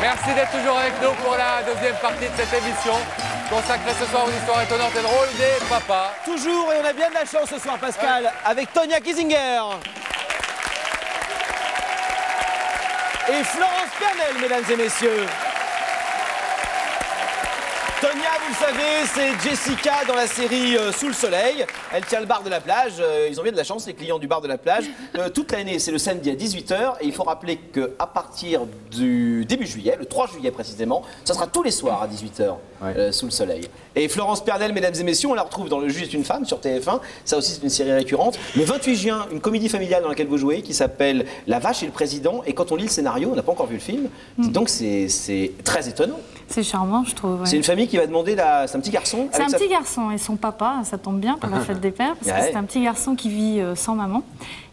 Merci d'être toujours avec nous pour la deuxième partie de cette émission, consacrée ce soir aux histoires étonnantes et drôles des papas. Toujours, et on a bien de la chance ce soir, Pascal, avec Tonya Kiesinger. Et Florence Pernel, mesdames et messieurs. Tonia, vous le savez, c'est Jessica dans la série Sous le soleil. Elle tient le bar de la plage. Ils ont bien de la chance, les clients du bar de la plage. Toute l'année, c'est le samedi à 18h. Et il faut rappeler qu'à partir du début juillet, le 3 juillet précisément, ça sera tous les soirs à 18h, Sous le soleil. Et Florence Pernel, mesdames et messieurs, on la retrouve dans Le Juge est une femme sur TF1. Ça aussi, c'est une série récurrente. Le 28 juin, une comédie familiale dans laquelle vous jouez qui s'appelle La vache et le président. Et quand on lit le scénario, on n'a pas encore vu le film. Donc c'est très étonnant. C'est charmant, je trouve. Ouais. C'est une famille qui va demander c'est un petit garçon. C'est un petit garçon et son papa, ça tombe bien pour la fête des pères, parce que c'est un petit garçon qui vit sans maman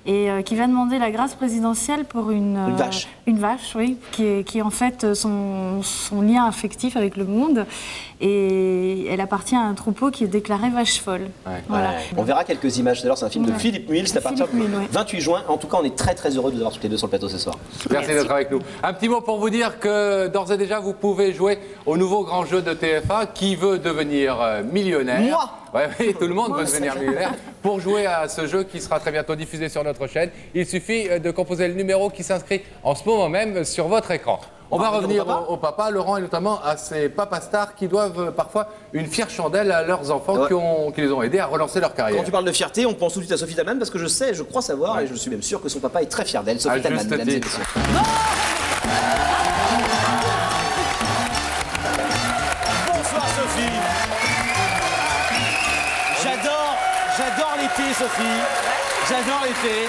et qui va demander la grâce présidentielle pour une vache. Une vache, oui, qui est en fait son lien affectif avec le monde. Et elle appartient à un troupeau qui est déclaré vache folle. Voilà. On verra quelques images tout à l'heure, c'est un film de Philippe Muil, c'est à partir du 28 juin. En tout cas, on est très très heureux de vous avoir toutes les deux sur le plateau ce soir. Merci d'être avec nous. Un petit mot pour vous dire que d'ores et déjà, vous pouvez jouer au nouveau grand jeu de TF1, Qui veut devenir millionnaire. Moi Oui, tout le monde veut devenir millionnaire. Pour jouer à ce jeu qui sera très bientôt diffusé sur notre chaîne, il suffit de composer le numéro qui s'inscrit en ce moment même sur votre écran. On va revenir au papa, Laurent, et notamment à ces papas stars qui doivent parfois une fière chandelle à leurs enfants qui les ont aidés à relancer leur carrière. Quand tu parles de fierté, on pense tout de suite à Sophie Talman parce que je crois savoir, et je suis même sûr que son papa est très fier d'elle. Sophie Talman, mesdames et messieurs. Bonsoir Sophie. J'adore l'été, Sophie. J'adore l'été.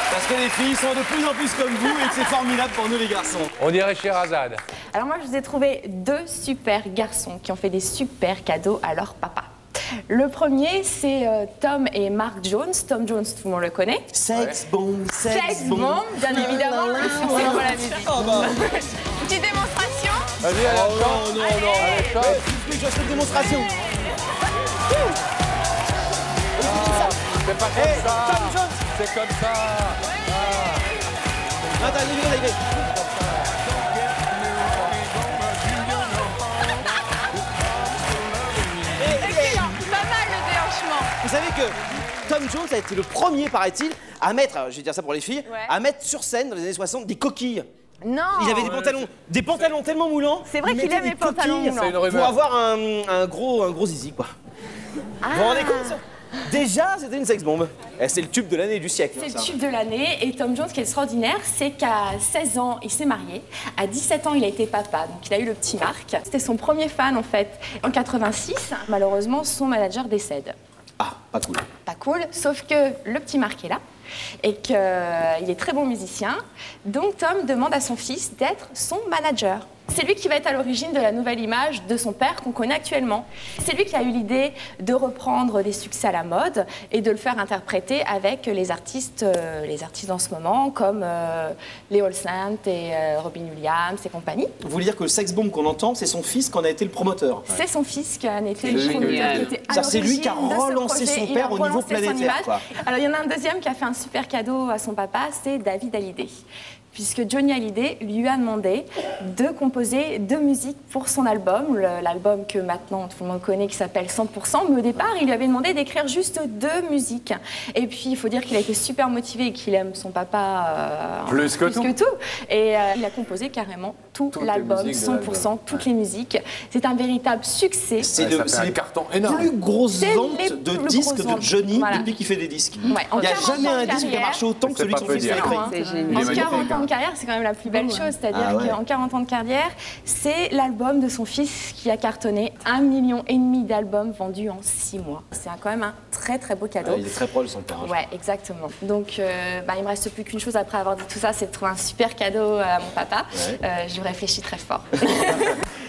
Parce que les filles sont de plus en plus comme vous et que c'est formidable pour nous les garçons. On dirait Sherazade. Alors moi, je vous ai trouvé deux super garçons qui ont fait des super cadeaux à leur papa. Le premier, c'est Tom et Mark Jones. Tom Jones, tout le monde le connaît. Sex bomb, sex bomb, bien évidemment. Le succès pour la musique. Petite démonstration. Vas-y, allez, non. Je fais une démonstration. C'est pas comme ça. Tom Jones. C'est comme ça. Attends, il Pas mal le déhanchement. Vous savez que Tom Jones a été le premier, paraît-il, à mettre, je vais dire ça pour les filles, à mettre sur scène dans les années 60 des coquilles. Non. Il avait des pantalons tellement moulants. C'est vrai qu'il aime les pantalons moulants. Pour avoir un gros zizi, quoi. Vous vous rendez compte ça? Déjà, c'était une sex bombe. C'est le tube de l'année du siècle. C'est le tube de l'année. Et Tom Jones, ce qui est extraordinaire, c'est qu'à 16 ans, il s'est marié. À 17 ans, il a été papa. Donc, il a eu le petit Marc. C'était son premier fan, en fait. En 86, malheureusement, son manager décède. Ah, pas cool. Pas cool, sauf que le petit Marc est là et qu'il est très bon musicien. Donc Tom demande à son fils d'être son manager. C'est lui qui va être à l'origine de la nouvelle image de son père qu'on connaît actuellement. C'est lui qui a eu l'idée de reprendre des succès à la mode et de le faire interpréter avec les artistes en ce moment, comme les Olsen et Robin Williams et compagnie. Vous voulez dire que le sex bomb qu'on entend, c'est son fils qui en a été le promoteur? C'est son fils qui en a été le promoteur. C'est lui qui a relancé son père au niveau planétaire. Alors il y en a un deuxième qui a fait un super cadeau à son papa, c'est David Hallyday. Puisque Johnny Hallyday lui a demandé de composer 2 musiques pour son album, l'album que maintenant tout le monde connaît qui s'appelle 100%, mais au départ il lui avait demandé d'écrire juste 2 musiques. Et puis il faut dire qu'il a été super motivé et qu'il aime son papa plus que tout. Et il a composé carrément tout l'album, 100%, toutes les musiques. C'est un véritable succès. C'est les cartons énormes. Plus grosses ventes de disques de Johnny depuis qu'il fait des disques. Il n'y a jamais un disque qui a marché autant que celui que son fils a écrit. C'est génial. En 40 ans de carrière, c'est quand même la plus belle chose. C'est-à-dire qu'en 40 ans de carrière, c'est l'album de son fils qui a cartonné 1,5 million d'albums vendus en 6 mois. C'est quand même un très très beau cadeau. Il est très proche de son père. Ouais, exactement. Donc il me reste plus qu'une chose après avoir dit tout ça, c'est de trouver un super cadeau à mon papa. Je réfléchis très fort.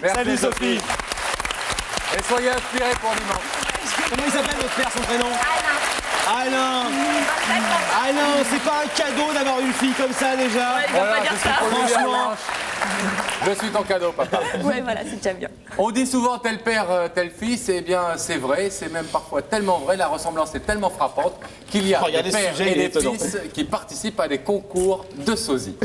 Salut Sophie. Et soyez inspirés pour dimanche. Comment il s'appelle votre père, son prénom? Alain. Alain, c'est pas un cadeau d'avoir une fille comme ça déjà. Il va pas dire ça. Franchement. Je suis ton cadeau, papa. Ouais, voilà, c'est déjà bien. On dit souvent tel père, tel fils, et bien c'est vrai, c'est même parfois tellement vrai, la ressemblance est tellement frappante qu'il y a des pères et des fils qui participent à des concours de sosie.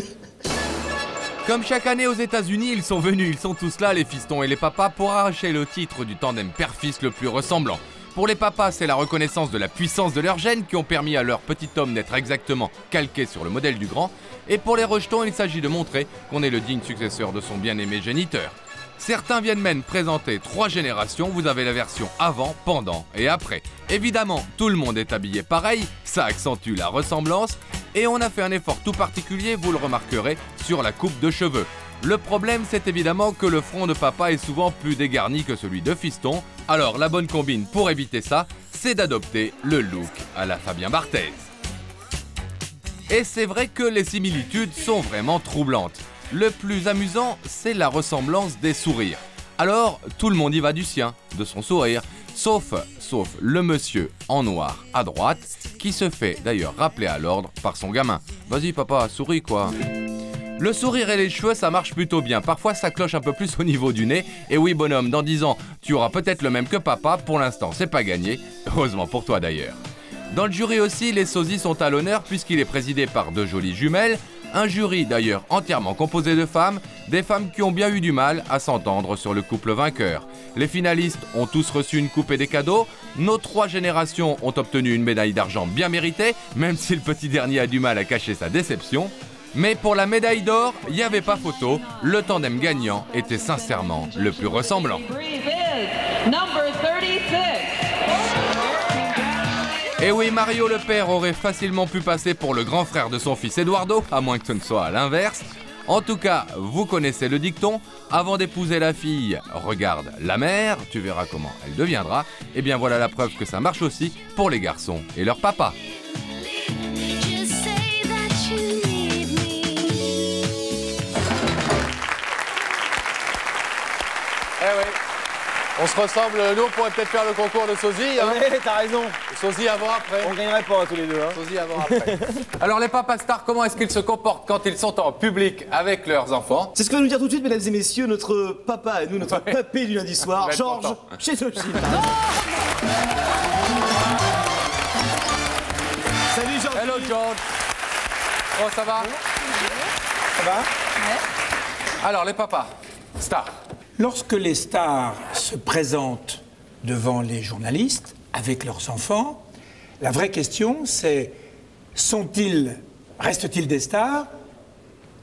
Comme chaque année aux États-Unis, ils sont venus, ils sont tous là, les fistons et les papas, pour arracher le titre du tandem père-fils le plus ressemblant. Pour les papas, c'est la reconnaissance de la puissance de leurs gènes qui ont permis à leur petit homme d'être exactement calqué sur le modèle du grand. Et pour les rejetons, il s'agit de montrer qu'on est le digne successeur de son bien-aimé géniteur. Certains viennent même présenter 3 générations, vous avez la version avant, pendant et après. Évidemment, tout le monde est habillé pareil, ça accentue la ressemblance, et on a fait un effort tout particulier, vous le remarquerez, sur la coupe de cheveux. Le problème, c'est évidemment que le front de papa est souvent plus dégarni que celui de fiston, alors la bonne combine pour éviter ça, c'est d'adopter le look à la Fabien Barthez. Et c'est vrai que les similitudes sont vraiment troublantes. Le plus amusant, c'est la ressemblance des sourires. Alors, tout le monde y va du sien, de son sourire, sauf le monsieur en noir à droite, qui se fait d'ailleurs rappeler à l'ordre par son gamin. Vas-y papa, souris quoi. Le sourire et les cheveux, ça marche plutôt bien. Parfois, ça cloche un peu plus au niveau du nez. Et oui, bonhomme, dans 10 ans, tu auras peut-être le même que papa. Pour l'instant, c'est pas gagné. Heureusement pour toi d'ailleurs. Dans le jury aussi, les sosies sont à l'honneur puisqu'il est présidé par 2 jolies jumelles. Un jury d'ailleurs entièrement composé de femmes, des femmes qui ont bien eu du mal à s'entendre sur le couple vainqueur. Les finalistes ont tous reçu une coupe et des cadeaux. Nos 3 générations ont obtenu une médaille d'argent bien méritée, même si le petit dernier a du mal à cacher sa déception. Mais pour la médaille d'or, il n'y avait pas photo, le tandem gagnant était sincèrement le plus ressemblant. Et oui, Mario le père aurait facilement pu passer pour le grand frère de son fils Eduardo, à moins que ce ne soit à l'inverse. En tout cas, vous connaissez le dicton, avant d'épouser la fille, regarde la mère, tu verras comment elle deviendra. Et bien voilà la preuve que ça marche aussi pour les garçons et leur papa. Eh oui, on se ressemble, nous on pourrait peut-être faire le concours de sosie. Hein. Ouais, t'as raison. Sosie avant, après. On gagnerait pas tous les deux. Hein. Sosie avant, après. Alors les papas stars, comment est-ce qu'ils se comportent quand ils sont en public avec leurs enfants? C'est ce que va nous dire tout de suite, mesdames et messieurs, notre papa et nous, notre papé du lundi soir, Georges Chétogine. Salut Georges. Hello George. Oh, ça va? Ça va? Ouais. Alors les papas stars. Lorsque les stars se présentent devant les journalistes avec leurs enfants, la vraie question c'est restent-ils des stars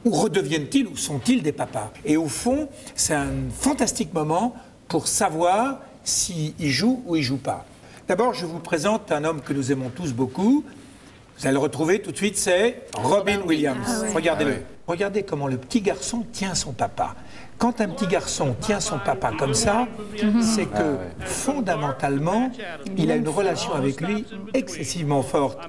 ou redeviennent-ils ou sont-ils des papas? Et au fond, c'est un fantastique moment pour savoir s'ils jouent ou ils jouent pas. D'abord, je vous présente un homme que nous aimons tous beaucoup. Vous allez le retrouver tout de suite, c'est Robin Williams. Ah ouais. Regardez-le. Ah ouais. Regardez comment le petit garçon tient son papa. Quand un petit garçon tient son papa comme ça, c'est que fondamentalement, il a une relation avec lui excessivement forte.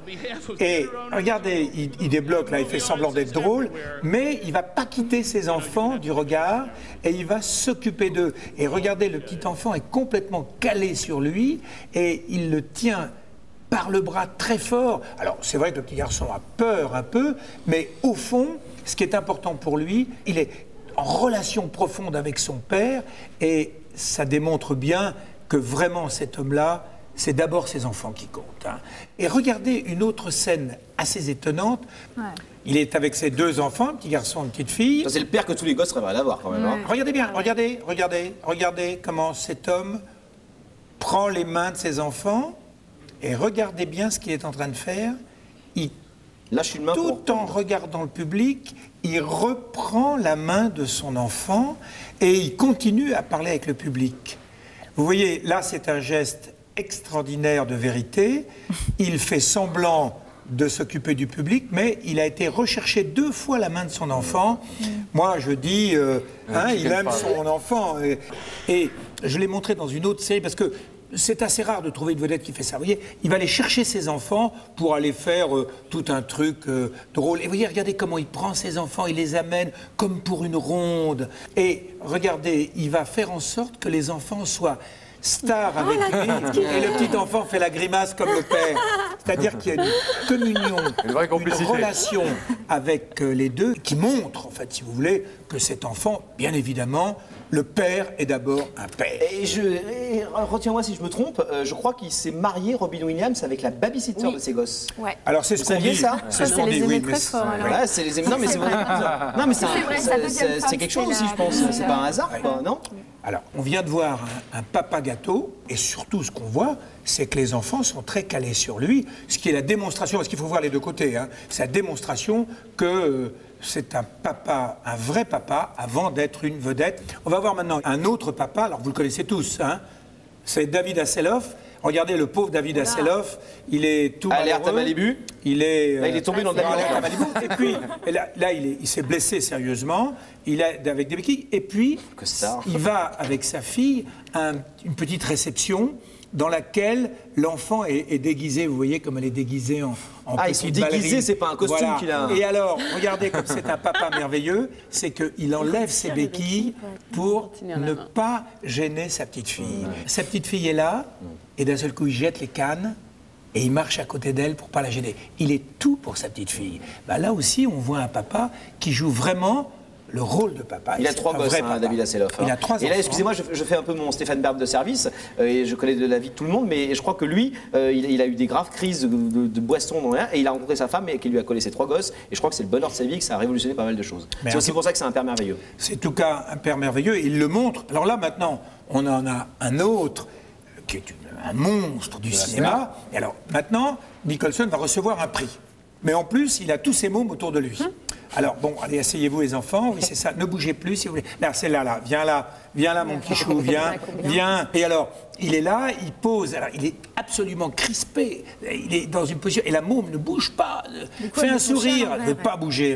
Et regardez, il débloque là, il fait semblant d'être drôle, mais il va pas quitter ses enfants du regard et il va s'occuper d'eux. Et regardez, le petit enfant est complètement calé sur lui et il le tient par le bras très fort. Alors, c'est vrai que le petit garçon a peur un peu, mais au fond, ce qui est important pour lui, il est en relation profonde avec son père et ça démontre bien que vraiment cet homme-là, c'est d'abord ses enfants qui comptent. Hein. Et regardez une autre scène assez étonnante. Ouais. Il est avec ses 2 enfants, un petit garçon et une petite fille. C'est le père que tous les gosses rêveraient d'avoir quand même. Ouais. Hein. Regardez bien, regardez comment cet homme prend les mains de ses enfants et regardez bien ce qu'il est en train de faire. Il lâche une main tout en regardant le public, il reprend la main de son enfant et il continue à parler avec le public. Vous voyez, là, c'est un geste extraordinaire de vérité. Il fait semblant de s'occuper du public, mais il a été rechercher 2 fois la main de son enfant. Moi, je dis, il aime son enfant. Et je l'ai montré dans une autre série parce que c'est assez rare de trouver une vedette qui fait ça. Vous voyez, il va aller chercher ses enfants pour aller faire tout un truc drôle. Et vous voyez, regardez comment il prend ses enfants, il les amène comme pour une ronde. Et regardez, il va faire en sorte que les enfants soient stars avec lui. Et le petit enfant fait la grimace comme le père. C'est-à-dire qu'il y a une communion, une relation avec les deux qui montre, en fait, si vous voulez, que cet enfant, bien évidemment, le père est d'abord un père. Et retiens-moi si je me trompe, je crois qu'il s'est marié, Robin Williams, avec la babysitter de ses gosses. Ouais. Alors c'est ce qu'on dit. Ça c'est ce qu'on dit, oui. Voilà, c'est les aimés. Non, mais c'est vrai. Non, mais c'est quelque chose aussi, je pense. C'est pas un hasard, quoi, non? Alors, on vient de voir un papa gâteau, et surtout ce qu'on voit, c'est que les enfants sont très calés sur lui, ce qui est la démonstration, parce qu'il faut voir les deux côtés, hein, c'est la démonstration que c'est un papa, un vrai papa, avant d'être une vedette. On va voir maintenant un autre papa, alors vous le connaissez tous, hein, c'est David Hasselhoff. Regardez le pauvre David Hasselhoff, il est tout malheureux. Alerte à Malibu. Il est, là, il est tombé dans le alerte à Malibu. Et puis, là il s'est blessé sérieusement, il est avec des béquilles. Et puis, il va avec sa fille à une petite réception dans laquelle l'enfant est déguisé, vous voyez comme elle est déguisée en petite ballerine. Déguisé, c'est pas un costume qu'il a. Et alors, regardez comme c'est un papa merveilleux, c'est qu'il enlève ses béquilles pour ne pas gêner sa petite fille. Sa petite fille est là, et d'un seul coup, il jette les cannes, et il marche à côté d'elle pour pas la gêner. Il est tout pour sa petite fille. Bah, là aussi, on voit un papa qui joue vraiment le rôle de papa. Il a 3 gosses, David Hasselhoff. Il a 3 enfants. Et là, excusez-moi, je fais un peu mon Stéphane Bern de service, et je connais de la vie de tout le monde, mais je crois que lui, il a eu des graves crises de boisson dans l'air, et il a rencontré sa femme et qui lui a collé ses 3 gosses, et je crois que c'est le bonheur de sa vie, que ça a révolutionné pas mal de choses. C'est aussi pour ça que c'est un père merveilleux. C'est en tout cas un père merveilleux, et il le montre. Alors là, maintenant, on en a un autre, qui est un monstre du cinéma. Et alors, maintenant, Nicholson va recevoir un prix. Mais en plus, il a tous ses mômes autour de lui. Alors, bon, allez, asseyez-vous les enfants, oui, c'est ça, ne bougez plus si vous voulez. Là, c'est là, viens là, mon petit chou, viens. Et alors, il est là, il pose, alors il est absolument crispé, il est dans une position, et la môme ne bouge pas, fait un sourire, elle ne veut pas bouger,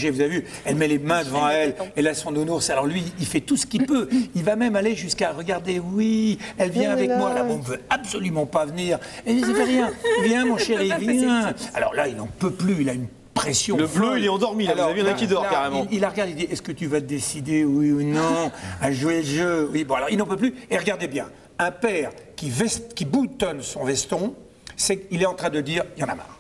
vous avez vu, elle met les mains devant elle, elle a son nounours, alors lui, il fait tout ce qu'il peut, il va même aller jusqu'à regarder, oui, elle vient avec moi, la môme ne veut absolument pas venir, elle ne fait rien, viens mon chéri, viens. Alors là, il n'en peut plus, il a une pression. Le bleu, il est endormi, là. Alors, vous avez vu, il y en a qui dort carrément. Il la regarde, il dit, est-ce que tu vas te décider, oui ou non, à jouer le jeu? Oui, bon, alors il n'en peut plus. Et regardez bien, un père qui boutonne son veston, c'est qu'il est en train de dire, il y en a marre.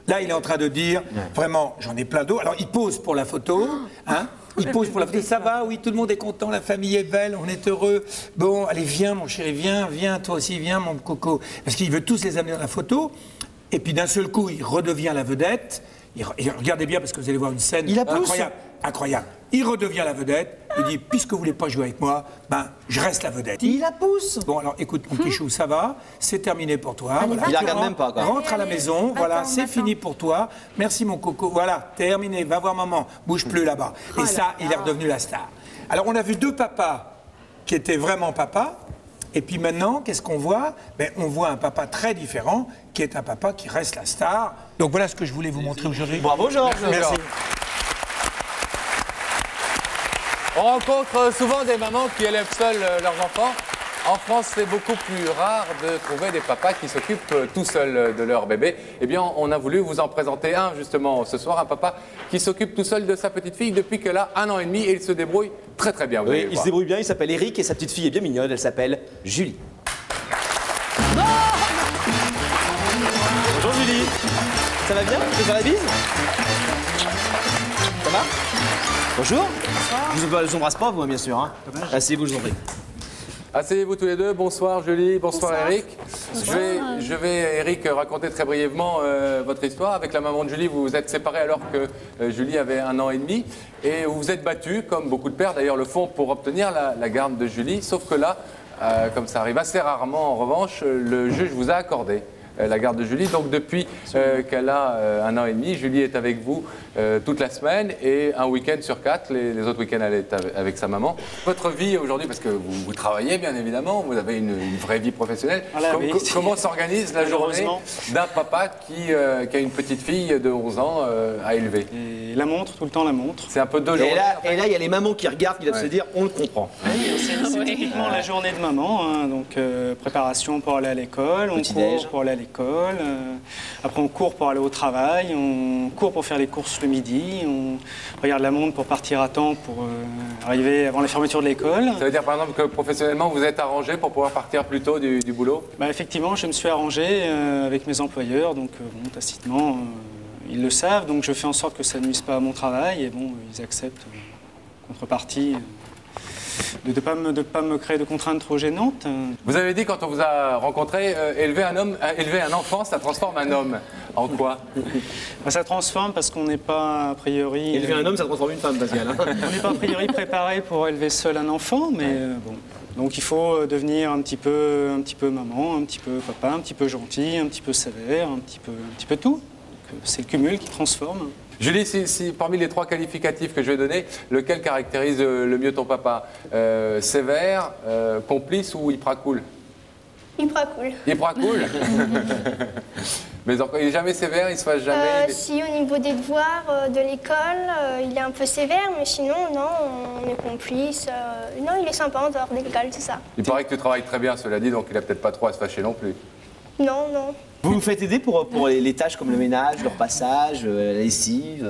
Là, il est en train de dire, vraiment, j'en ai plein d'eau. Alors, il pose pour la photo, hein. Il pose pour la photo, ça va, oui, tout le monde est content, la famille est belle, on est heureux. Bon, allez, viens, mon chéri, viens, toi aussi, viens, mon coco. Parce qu'il veut tous les amener dans la photo. Et puis, d'un seul coup, il redevient la vedette. Et regardez bien, parce que vous allez voir une scène incroyable. Il redevient la vedette, il dit, puisque vous voulez pas jouer avec moi, ben, je reste la vedette. Il la pousse. Bon, alors écoute, mon petit chou, ça va, c'est terminé pour toi. Voilà. Il la regarde même pas, quoi. Rentre à la maison, voilà, c'est fini pour toi. Merci, mon coco, voilà, terminé, va voir maman, bouge plus là-bas. Et ça, il est redevenu la star. Alors, on a vu 2 papas qui étaient vraiment papas. Et puis maintenant, qu'est-ce qu'on voit? Ben, on voit un papa très différent, qui est un papa qui reste la star. Donc voilà ce que je voulais vous montrer aujourd'hui. Bravo Georges. Merci. On rencontre souvent des mamans qui élèvent seuls leurs enfants. En France, c'est beaucoup plus rare de trouver des papas qui s'occupent tout seuls de leur bébé. Eh bien, on a voulu vous en présenter un, justement, ce soir, un papa qui s'occupe tout seul de sa petite fille depuis qu'elle a 1 an et demi et il se débrouille très très bien. Oui, il se débrouille bien, il s'appelle Eric et sa petite fille est bien mignonne, elle s'appelle Julie. Bonjour Julie, ça va bien? Tu fais la bise? Ça va? Bonjour. Je vous embrasse pas, vous, bien sûr. Hein. Asseyez-vous, je vous en prie. Asseyez-vous tous les deux. Bonsoir Julie, bonsoir Eric. Je vais, Eric, raconter très brièvement votre histoire. Avec la maman de Julie, vous vous êtes séparés alors que Julie avait 1 an et demi. Et vous vous êtes battus, comme beaucoup de pères d'ailleurs le font, pour obtenir la garde de Julie. Sauf que là, comme ça arrive assez rarement en revanche, le juge vous a accordé la garde de Julie. Donc depuis qu'elle a 1 an et demi, Julie est avec vous toute la semaine et un week-end sur 4. Les autres week-ends, elle est avec sa maman. Votre vie aujourd'hui, parce que vous travaillez bien évidemment, vous avez une vraie vie professionnelle. Voilà, comment s'organise la journée d'un papa qui a une petite fille de 11 ans à élever? Et la montre, tout le temps la montre. C'est un peu 2 journées. Et là, il y a les mamans qui regardent, qui doivent se dire, on le comprend. C'est typiquement la journée de maman, hein, donc préparation pour aller à l'école, on court pour aller à l'école. Après, on court pour aller au travail, on court pour faire les courses le midi, on regarde la montre pour partir à temps pour arriver avant la fermeture de l'école. Ça veut dire par exemple que professionnellement, vous êtes arrangé pour pouvoir partir plus tôt du boulot? Bah, effectivement, je me suis arrangé avec mes employeurs, donc bon, tacitement, ils le savent, donc je fais en sorte que ça ne nuise pas à mon travail et bon, ils acceptent contrepartie. De ne pas me créer de contraintes trop gênantes. Vous avez dit quand on vous a rencontré, élever un enfant, ça transforme un homme. En quoi? Ça transforme parce qu'on n'est pas a priori... Élever un homme, ça transforme une femme, Pascal. On n'est pas a priori préparé pour élever seul un enfant, mais bon. Donc il faut devenir un petit peu maman, un petit peu papa, un petit peu gentil, un petit peu sévère, un petit peu tout. C'est le cumul qui transforme. Julie, si parmi les 3 qualificatifs que je vais donner, lequel caractérise le mieux ton papa? Sévère, complice ou hyper cool? Hyper cool. Hyper cool. Mais encore, il est jamais sévère, il se fasse jamais. Si au niveau des devoirs de l'école, il est un peu sévère, mais sinon, non, on est complices. Non, il est sympa en dehors de l'école, c'est ça. Il paraît que tu travailles très bien, cela dit, donc il a peut-être pas trop à se fâcher non plus. Non, non. Vous vous faites aider pour les tâches comme le ménage, le repassage, la lessive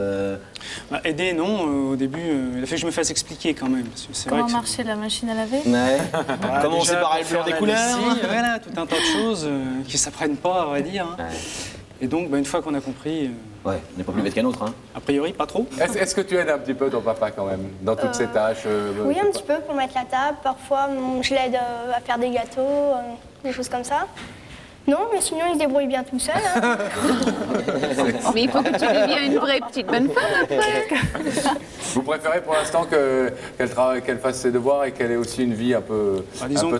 Bah, aider, non. Au début, il a fait que je me fasse expliquer quand même. Parce que c'est Comment vrai que marchait la machine à laver? Ouais. Voilà, Comment on déjà, sépare pour le faire blanc des la couleurs lessive, voilà, tout un tas de choses qui ne s'apprennent pas, on va dire. Hein. Et donc, bah, une fois qu'on a compris... Ouais, on n'est pas plus bête qu'un autre. Hein. A priori, pas trop. Est-ce que tu aides un petit peu ton papa quand même, dans toutes ces tâches Oui, un petit peu pour mettre la table. Parfois, je l'aide à faire des gâteaux, des choses comme ça. Non, mais sinon, il se débrouille bien tout seul. Hein. Mais il faut que tu deviennes une vraie petite bonne femme après. Vous préférez pour l'instant qu'elle fasse ses devoirs et qu'elle ait aussi une vie un peu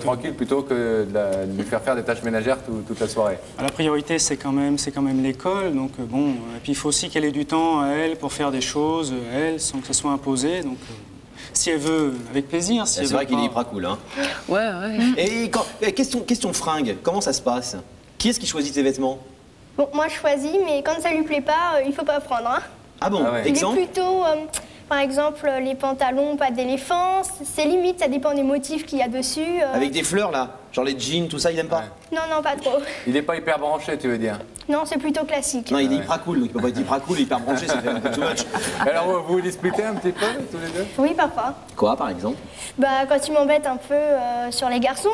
tranquille plutôt que de lui faire des tâches ménagères toute la soirée? La priorité, c'est quand même l'école. Donc, bon, et puis il faut aussi qu'elle ait du temps à elle pour faire des choses, elle, sans que ça soit imposé. Donc, si elle veut, avec plaisir. Si c'est vrai qu'il est hyper cool. Hein. Ouais. Et question fringue, comment ça se passe? Qui est-ce qui choisit tes vêtements? Bon, moi, je choisis, mais quand ça lui plaît pas, il faut pas prendre. Hein. Ah bon? Il est plutôt, par exemple, les pantalons, pas d'éléphant. C'est limite, ça dépend des motifs qu'il y a dessus. Avec des fleurs, là? Genre les jeans, tout ça, il aime pas? Non, pas trop. Il n'est pas hyper branché, tu veux dire? Non, c'est plutôt classique. Non, il est hyper cool, donc il peut pas être hyper cool, hyper branché, ça fait un peu too much. Alors, vous vous disputez un petit peu, tous les deux? Oui, parfois. Quoi, par exemple? Bah, quand il m'embête un peu sur les garçons,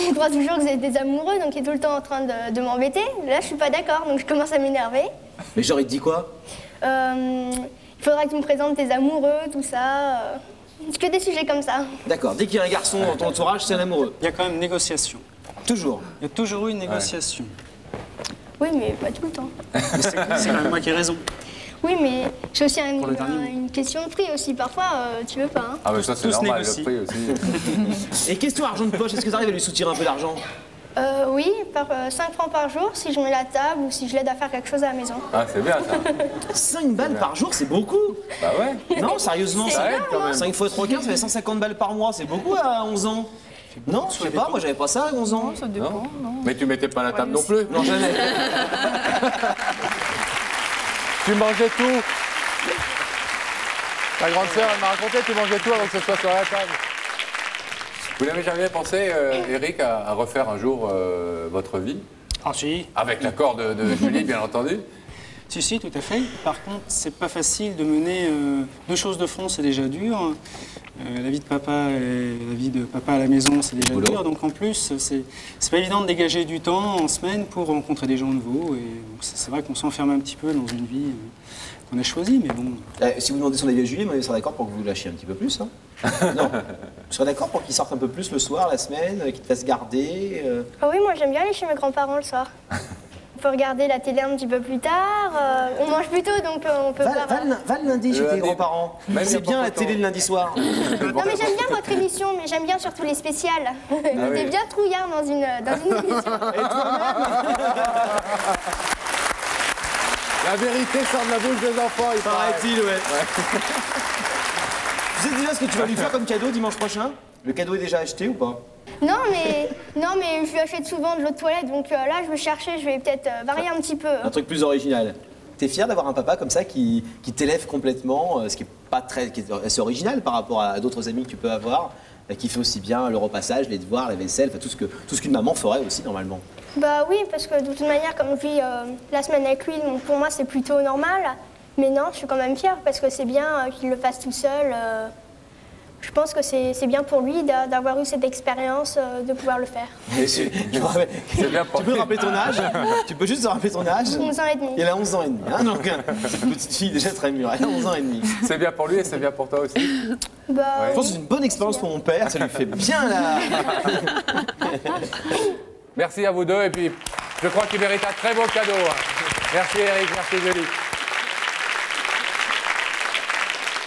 il croit toujours que vous êtes des amoureux, donc il est tout le temps en train de m'embêter. Là, je suis pas d'accord, donc je commence à m'énerver. Mais genre, il te dit quoi? Il faudra que tu me présentes tes amoureux, tout ça. C'est que des sujets comme ça. D'accord, dès qu'il y a un garçon dans ton entourage, c'est un amoureux. Il y a quand même négociation. Toujours? Il y a toujours eu une négociation. Oui, mais pas tout le temps. C'est quand même moi qui ai raison. Oui, mais j'ai aussi une question de prix aussi. Parfois, tu veux pas. Hein. Ah, mais ça, c'est normal, le prix aussi. Et question argent de poche, est-ce que tu arrives à lui soutirer un peu d'argent? Oui, par 5 francs par jour si je mets la table ou si je l'aide à faire quelque chose à la maison. Ah, c'est bien ça. 5 balles par jour, c'est beaucoup. Bah ouais. Non, sérieusement, ça aide quand même. 5 x 3 15, ça fait 150 balles par mois, c'est beaucoup à 11 ans. Non, je sais pas, moi j'avais pas ça à 11 ans. Ça dépend, non. Mais tu mettais pas la table non plus? Non, jamais. Tu mangeais tout. Ta grande sœur, elle m'a raconté, tu mangeais tout avant que ce soit sur la table. Vous n'avez jamais pensé, Eric, à refaire un jour votre vie? Ah si. Avec l'accord de Julie, bien entendu. Si, tout à fait. Par contre, c'est pas facile de mener deux choses de front, c'est déjà dur. La vie de papa et la vie de papa à la maison, c'est déjà dur. Donc en plus, c'est pas évident de dégager du temps en semaine pour rencontrer des gens nouveaux. Et c'est vrai qu'on s'enferme un petit peu dans une vie qu'on a choisie, mais bon. Si vous demandez son avis à Julie, moi, je serais d'accord pour que vous lâchiez un petit peu plus. Hein. Non, je serais d'accord pour qu'il sorte un peu plus le soir, la semaine, qu'il te fasse garder. Ah oui, moi j'aime bien aller chez mes grands-parents le soir. On peut regarder la télé un petit peu plus tard. On mange plus tôt, donc on peut voir... Va le lundi chez tes grands-parents. C'est bien la télé le lundi soir. Non, mais j'aime bien votre émission, mais j'aime bien surtout les spéciales. T'es bien trouillard dans une émission. La vérité sort de la bouche des enfants, il paraît-il, ouais. Tu sais déjà ce que tu vas lui faire comme cadeau dimanche prochain? Le cadeau est déjà acheté ou pas? Non, mais je lui achète souvent de l'eau de toilette, donc là, je vais chercher, je vais peut-être varier un petit peu. Un truc plus original. T'es fier d'avoir un papa comme ça qui t'élève complètement, ce qui est pas très, assez original par rapport à d'autres amis que tu peux avoir, qui fait aussi bien le repassage, les devoirs, la vaisselle, enfin, tout ce qu'une maman ferait aussi normalement. Bah oui, parce que de toute manière, comme je vis la semaine avec lui, donc pour moi c'est plutôt normal. Mais non, je suis quand même fière parce que c'est bien qu'il le fasse tout seul. Je pense que c'est bien pour lui d'avoir eu cette expérience, de pouvoir le faire. Tu peux rappeler ton âge? Tu peux juste te rappeler ton âge? 11 ans et demi. Elle a 11 ans et demi. Hein, donc, c'est une petite fille déjà très mûre. Elle a 11 ans et demi. C'est bien pour lui et c'est bien pour toi aussi? Bah, je pense que c'est une bonne expérience pour mon père. Ça lui fait bien la... Merci à vous deux et puis je crois qu'il mérite un très beau cadeau. Merci Eric, merci Julie.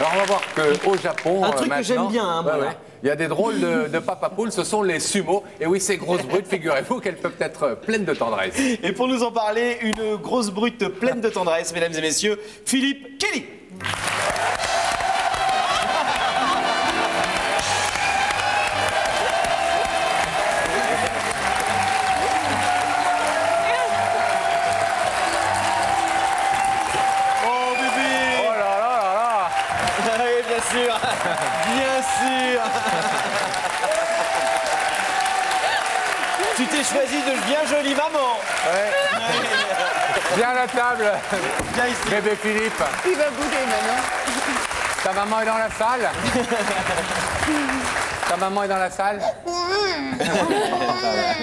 Alors on va voir qu'au Japon, un truc que j'aime maintenant, bien, hein, moi, là. il y a des drôles de papa poules, ce sont les sumos. Et oui, ces grosses brutes, figurez-vous qu'elles peuvent être pleines de tendresse. Et pour nous en parler, une grosse brute pleine de tendresse, mesdames et messieurs, Philippe Kelly. Bien sûr. Tu t'es choisi de bien jolie maman. Ouais. Viens à la table. Viens ici. Bébé Philippe. Il va bouger maintenant. Ta maman est dans la salle. Ta maman est dans la salle.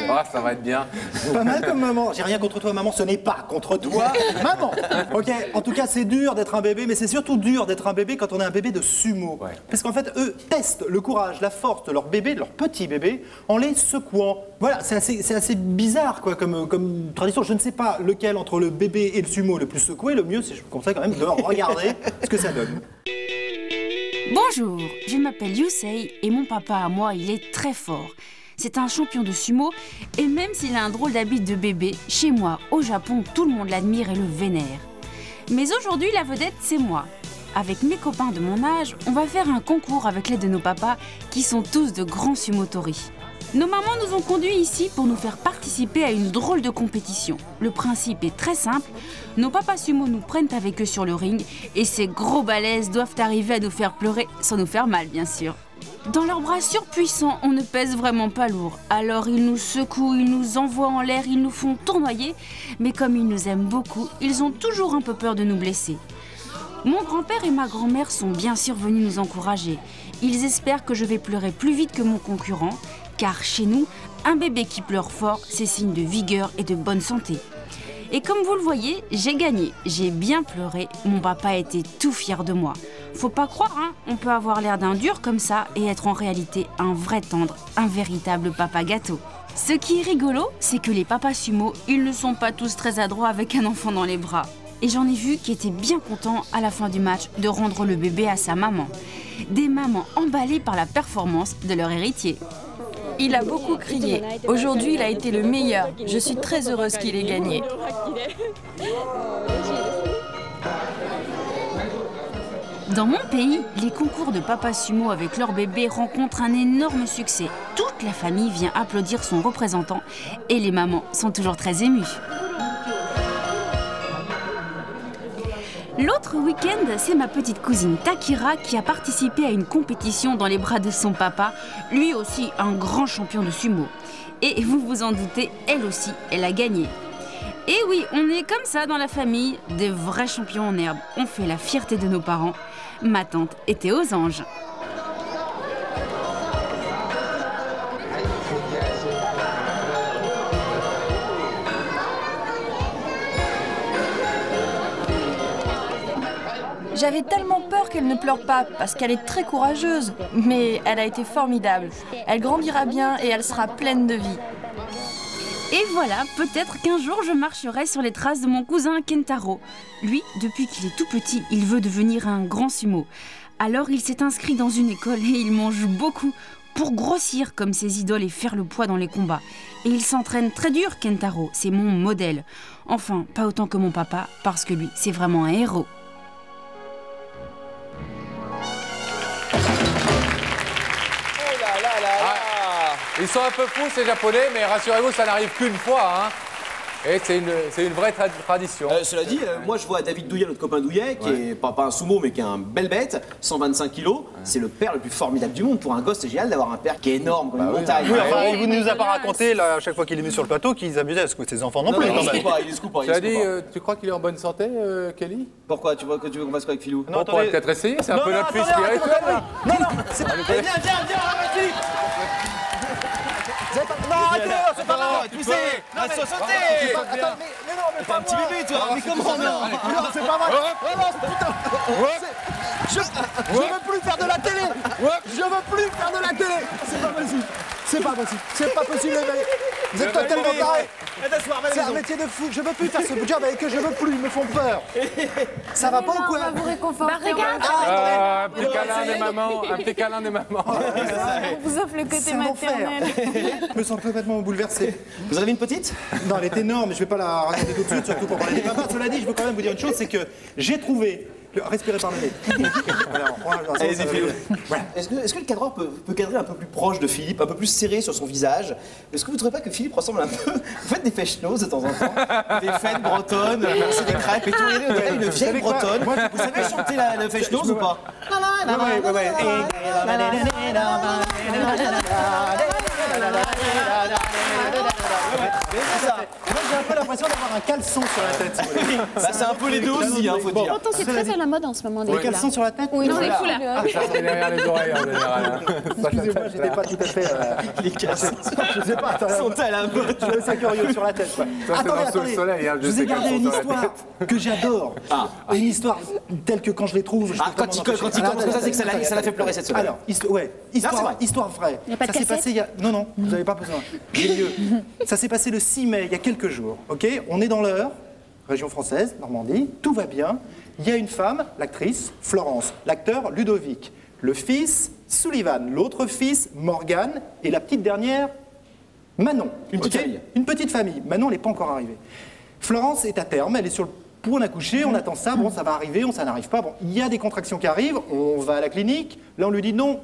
Oh, ça va être bien. Pas mal comme maman. J'ai rien contre toi, maman. Ce n'est pas contre toi, maman. Ok, en tout cas, c'est dur d'être un bébé, mais c'est surtout dur d'être un bébé quand on est un bébé de sumo. Ouais. Parce qu'en fait, eux testent le courage, la force de leur bébé, de leur petit bébé, en les secouant. Voilà, c'est assez bizarre, quoi, comme tradition. Je ne sais pas lequel entre le bébé et le sumo le plus secoué. Le mieux, c'est, je vous conseille quand même de regarder ce que ça donne. Bonjour, je m'appelle Yusei et mon papa à moi, il est très fort. C'est un champion de sumo et même s'il a un drôle d'habit de bébé, chez moi, au Japon, tout le monde l'admire et le vénère. Mais aujourd'hui, la vedette, c'est moi. Avec mes copains de mon âge, on va faire un concours avec l'aide de nos papas qui sont tous de grands sumotori. Nos mamans nous ont conduits ici pour nous faire participer à une drôle de compétition. Le principe est très simple, nos papas sumo nous prennent avec eux sur le ring et ces gros balèzes doivent arriver à nous faire pleurer sans nous faire mal bien sûr. Dans leurs bras surpuissants, on ne pèse vraiment pas lourd. Alors ils nous secouent, ils nous envoient en l'air, ils nous font tournoyer. Mais comme ils nous aiment beaucoup, ils ont toujours un peu peur de nous blesser. Mon grand-père et ma grand-mère sont bien sûr venus nous encourager. Ils espèrent que je vais pleurer plus vite que mon concurrent, car chez nous, un bébé qui pleure fort, c'est signe de vigueur et de bonne santé. Et comme vous le voyez, j'ai gagné, j'ai bien pleuré, mon papa était tout fier de moi. Faut pas croire, hein, on peut avoir l'air d'un dur comme ça et être en réalité un vrai tendre, un véritable papa gâteau. Ce qui est rigolo, c'est que les papas sumo, ils ne sont pas tous très adroits avec un enfant dans les bras. Et j'en ai vu qui étaient bien contents à la fin du match de rendre le bébé à sa maman. Des mamans emballées par la performance de leur héritier. Il a beaucoup crié. Aujourd'hui, il a été le meilleur. Je suis très heureuse qu'il ait gagné. Dans mon pays, les concours de papa sumo avec leur bébé rencontrent un énorme succès. Toute la famille vient applaudir son représentant et les mamans sont toujours très émues. L'autre week-end, c'est ma petite cousine Takira qui a participé à une compétition dans les bras de son papa, lui aussi un grand champion de sumo. Et vous vous en doutez, elle aussi, elle a gagné. Et oui, on est comme ça dans la famille, des vrais champions en herbe. On fait la fierté de nos parents. Ma tante était aux anges. J'avais tellement peur qu'elle ne pleure pas, parce qu'elle est très courageuse. Mais elle a été formidable. Elle grandira bien et elle sera pleine de vie. Et voilà, peut-être qu'un jour je marcherai sur les traces de mon cousin Kentaro. Lui, depuis qu'il est tout petit, il veut devenir un grand sumo. Alors il s'est inscrit dans une école et il mange beaucoup pour grossir comme ses idoles et faire le poids dans les combats. Et il s'entraîne très dur, Kentaro, c'est mon modèle. Enfin, pas autant que mon papa, parce que lui, c'est vraiment un héros. Ils sont un peu fous ces Japonais, mais rassurez-vous, ça n'arrive qu'une fois. Hein. Et c'est une vraie tradition. Cela dit, moi je vois David Douillet, notre copain Douillet, qui est pas un sumo, mais qui est un belle bête, 125 kilos. Ouais. C'est le père le plus formidable du monde. Pour un gosse, c'est génial d'avoir un père qui est énorme comme une montagne. Oui, enfin, il ne nous a pas raconté, là, à chaque fois qu'il est mis sur le plateau, qu'ils abusaient, parce que ses enfants non plus. Il se coupe pas. Tu as dit, tu crois qu'il est en bonne santé, Kelly? Pourquoi? Tu veux qu'on fasse quoi avec Philou? On pourrait peut-être essayer, c'est un peu notre fils spirituel. Non, c'est pas... Viens, Philippe. Non, arrêtez, c'est pas grave, poussez. Laisse sauter. Attends, mais non, mais t'es un petit bébé, toi. Mais comment non? Non, c'est pas vrai. Oh non, putain. Je veux plus faire de la télé. Je veux plus faire de la télé. C'est pas possible. C'est pas possible. C'est pas possible, les mecs. Vous êtes totalement tarés. C'est un métier de fou. Je veux plus faire ce job avec eux. Je veux plus. Ils me font peur. Ça va pas ou quoi? On va vous réconforter. Un petit câlin des mamans. Un petit câlin des mamans. On vous offre le côté maternel. Je me sens complètement bouleversé. Vous en avez une petite? Non, elle est énorme, mais je vais pas la raconter tout de suite, surtout pour parler des papas. Cela dit, je veux quand même vous dire une chose, c'est que j'ai trouvé... Respirez par le nez. Allez-y, Philou. Est-ce que le cadreur peut cadrer un peu plus proche de Philippe, un peu plus serré sur son visage? Est-ce que vous ne trouvez pas que Philippe ressemble un peu... Vous faites des fèches-nose de temps en temps, des fêtes bretonnes, c'est des crêpes et tout. On dirait une vieille bretonne. Vous savez chanter la fèche-nose ou pas? Ouais. Moi j'ai un peu l'impression d'avoir un caleçon sur la tête. C'est un peu les deux aussi, faut dire. Pourtant, c'est très à la mode en ce moment. Les caleçons sur la tête? Oui, non, les foulards. Ça, c'est derrière les oreilles en général. Excusez-moi, j'étais pas tout à fait... Les caleçons. Je sais pas, sont à la mode. Je me sens curieux sur la tête. Attendez, je vous ai gardé une histoire que j'adore. Une histoire telle que quand je les trouve... Quand il commence comme ça, c'est que ça l'a fait pleurer cette semaine. Alors, histoire vraie. Ça s'est passé il y a... Non, vous n'avez pas besoin. J'ai mieux. Ça s'est passé le 6 mai, il y a quelques jours. Ok, on est dans l'Eure, région française, Normandie, tout va bien. Il y a une femme, l'actrice, Florence, l'acteur, Ludovic, le fils, Sullivan, l'autre fils, Morgane, et la petite dernière, Manon. Une petite famille. Une petite famille. Manon, elle n'est pas encore arrivée. Florence est à terme, elle est sur le point d'accoucher, on attend ça, bon, ça va arriver, ça n'arrive pas. Bon, il y a des contractions qui arrivent, on va à la clinique, là on lui dit non,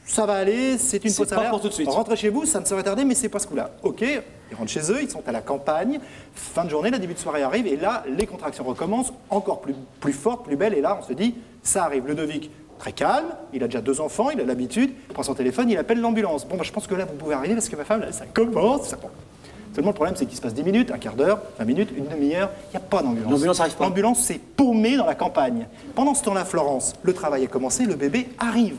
ça va aller, c'est une fausse alerte. Pour tout de suite. Rentrez chez vous, ça ne serait tardé, mais c'est pas ce coup-là. Ok, ils rentrent chez eux, ils sont à la campagne, fin de journée, le début de soirée arrive, et là, les contractions recommencent, encore plus fortes, plus belles, et là, on se dit, ça arrive. Ludovic, très calme, il a déjà 2 enfants, il a l'habitude, il prend son téléphone, il appelle l'ambulance. Bon, je pense que là, vous pouvez arriver, parce que ma femme, là, ça commence. Seulement, le problème, c'est qu'il se passe 10 minutes, un quart d'heure, 20 minutes, une demi-heure, il n'y a pas d'ambulance. L'ambulance n'arrive pas. L'ambulance, c'est paumé dans la campagne. Pendant ce temps-là, Florence, le travail a commencé, le bébé arrive.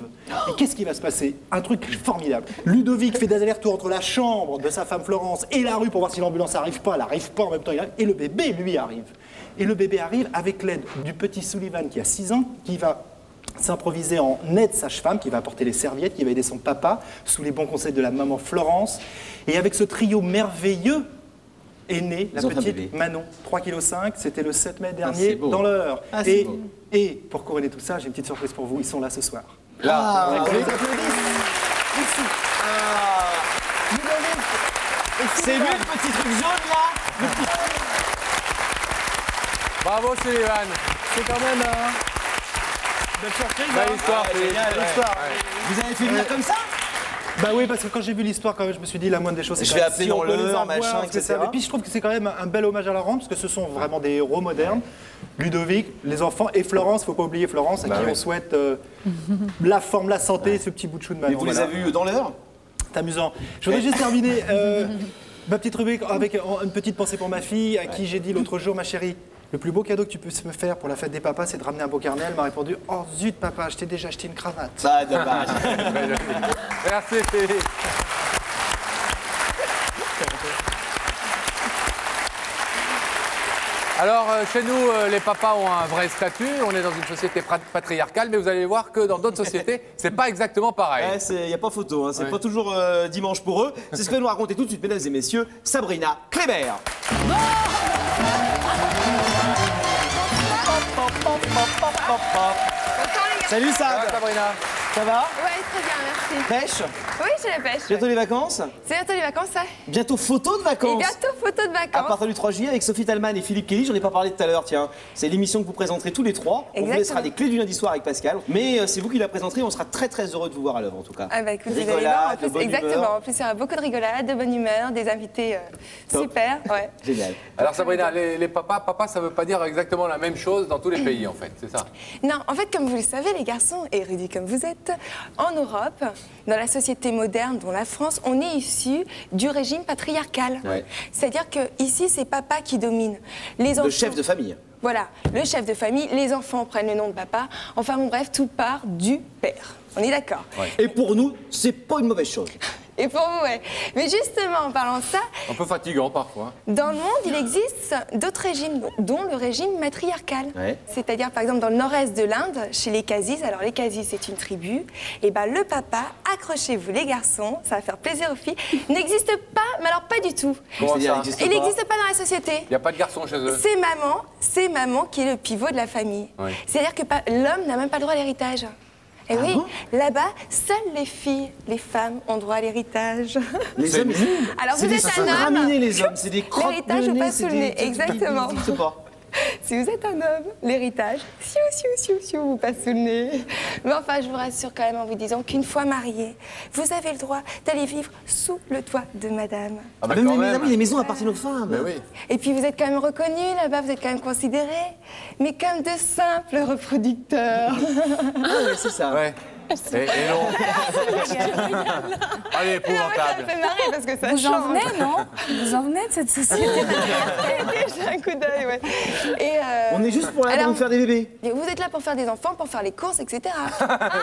Et qu'est-ce qui va se passer? Un truc formidable. Ludovic fait des allers-retours entre la chambre de sa femme Florence et la rue pour voir si l'ambulance n'arrive pas. Elle n'arrive pas en même temps, et le bébé, lui, arrive. Et le bébé arrive avec l'aide du petit Sullivan qui a 6 ans, qui va s'improviser en aide sage-femme, qui va apporter les serviettes, qui va aider son papa, sous les bons conseils de la maman Florence. Et avec ce trio merveilleux est née la petite Manon, 3,5 kg, c'était le 7 mai dernier dans l'Eure. Et pour couronner tout ça, j'ai une petite surprise pour vous, ils sont là ce soir. Là, c'est lui le petit truc jaune là. Bravo Sullivan. C'est quand même belle surprise. Belle histoire. Vous avez fait venir comme ça? Bah oui, parce que quand j'ai vu l'histoire, quand même, je me suis dit la moindre des choses, c'est je vais appeler dans l'Eure, machin, etc. Et puis je trouve que c'est quand même un bel hommage à la rendre, parce que ce sont vraiment des héros modernes. Ludovic, les enfants, et Florence, il ne faut pas oublier Florence, à qui on souhaite la forme, la santé, ce petit bout de chou de Manon. Et vous les avez vus dans l'Eure? C'est amusant. Je voudrais juste terminer ma petite rubrique avec une petite pensée pour ma fille, à qui j'ai dit l'autre jour, ma chérie, le plus beau cadeau que tu peux me faire pour la fête des papas, c'est de ramener un beau carnet. Elle m'a répondu, oh zut papa, je t'ai déjà acheté une cravate. Ah, dommage. Merci Philippe. Alors, chez nous, les papas ont un vrai statut. On est dans une société patriarcale, mais vous allez voir que dans d'autres sociétés, c'est pas exactement pareil. Il n'y a pas photo, c'est pas toujours dimanche pour eux. C'est ce que va nous raconter tout de suite, mesdames et messieurs, Sabrina Kléber. Salut Sabrina. Ça va? Ouais, très bien, merci. Pêche? Oui, j'ai la pêche. Bientôt les vacances? C'est bientôt les vacances, ça. Bientôt photo de vacances? Et bientôt photo de vacances. À partir du 3 juillet avec Sophie Talman et Philippe Kelly, j'en ai pas parlé tout à l'heure, tiens. C'est l'émission que vous présenterez tous les trois. On vous laissera les clés du lundi soir avec Pascal. Mais c'est vous qui la présenterez, on sera très très heureux de vous voir à l'œuvre en tout cas. Ah bah écoute, vous allez voir, en plus, exactement. En plus, il y aura beaucoup de rigolade, de bonne humeur, des invités super. Ouais. Génial. Alors Sabrina, les papas, ça veut pas dire exactement la même chose dans tous les pays en fait, c'est ça? Non, en fait, comme vous le savez, les garçons, érudits comme vous êtes, en Europe, dans la société moderne, dont la France, on est issu du régime patriarcal. Ouais. C'est-à-dire qu'ici, c'est papa qui domine. Les enfants, le chef de famille. Voilà, le chef de famille, les enfants prennent le nom de papa. Enfin bon, bref, tout part du père. On est d'accord? Ouais. Et pour nous, c'est pas une mauvaise chose. Et pour vous, ouais. Mais justement, en parlant de ça, Un peu fatigant parfois. dans le monde, il existe d'autres régimes, dont le régime matriarcal. Ouais. C'est-à-dire, par exemple, dans le nord-est de l'Inde, chez les Kazis, alors les Kazis, c'est une tribu, et ben le papa, accrochez-vous les garçons, ça va faire plaisir aux filles, n'existe pas, mais alors pas du tout. Comment ça Il n'existe pas dans la société. Il n'y a pas de garçon chez eux. C'est maman qui est le pivot de la famille. Oui. C'est-à-dire que l'homme n'a même pas le droit à l'héritage. Et oui, là-bas, seules les filles, les femmes ont droit à l'héritage. Les hommes, alors c'est vous des êtes un homme. raminés, les hommes, c'est des crottes L'héritage de au nez, pas c'est sous le des- nez, c'est- exactement. Je sais pas. Si vous êtes un homme, l'héritage, siou, siou, siou, siou, vous passe sous le nez. Mais enfin, je vous rassure quand même en vous disant qu'une fois marié, vous avez le droit d'aller vivre sous le toit de madame. Ah bah mais oui, les maisons appartiennent aux femmes. Mais oui. Et puis vous êtes quand même reconnus là-bas, vous êtes quand même considérés, mais comme de simples reproducteurs. Ah ouais, c'est ça. Ouais. Et non. Allez, épouvantable. Ça fait marrer parce que ça Vous change. en venez, non Vous en venez de cette société J'ai un coup d'œil, ouais. Et, On est juste pour là pour faire des bébés. Vous êtes là pour faire des enfants, pour faire les courses, etc.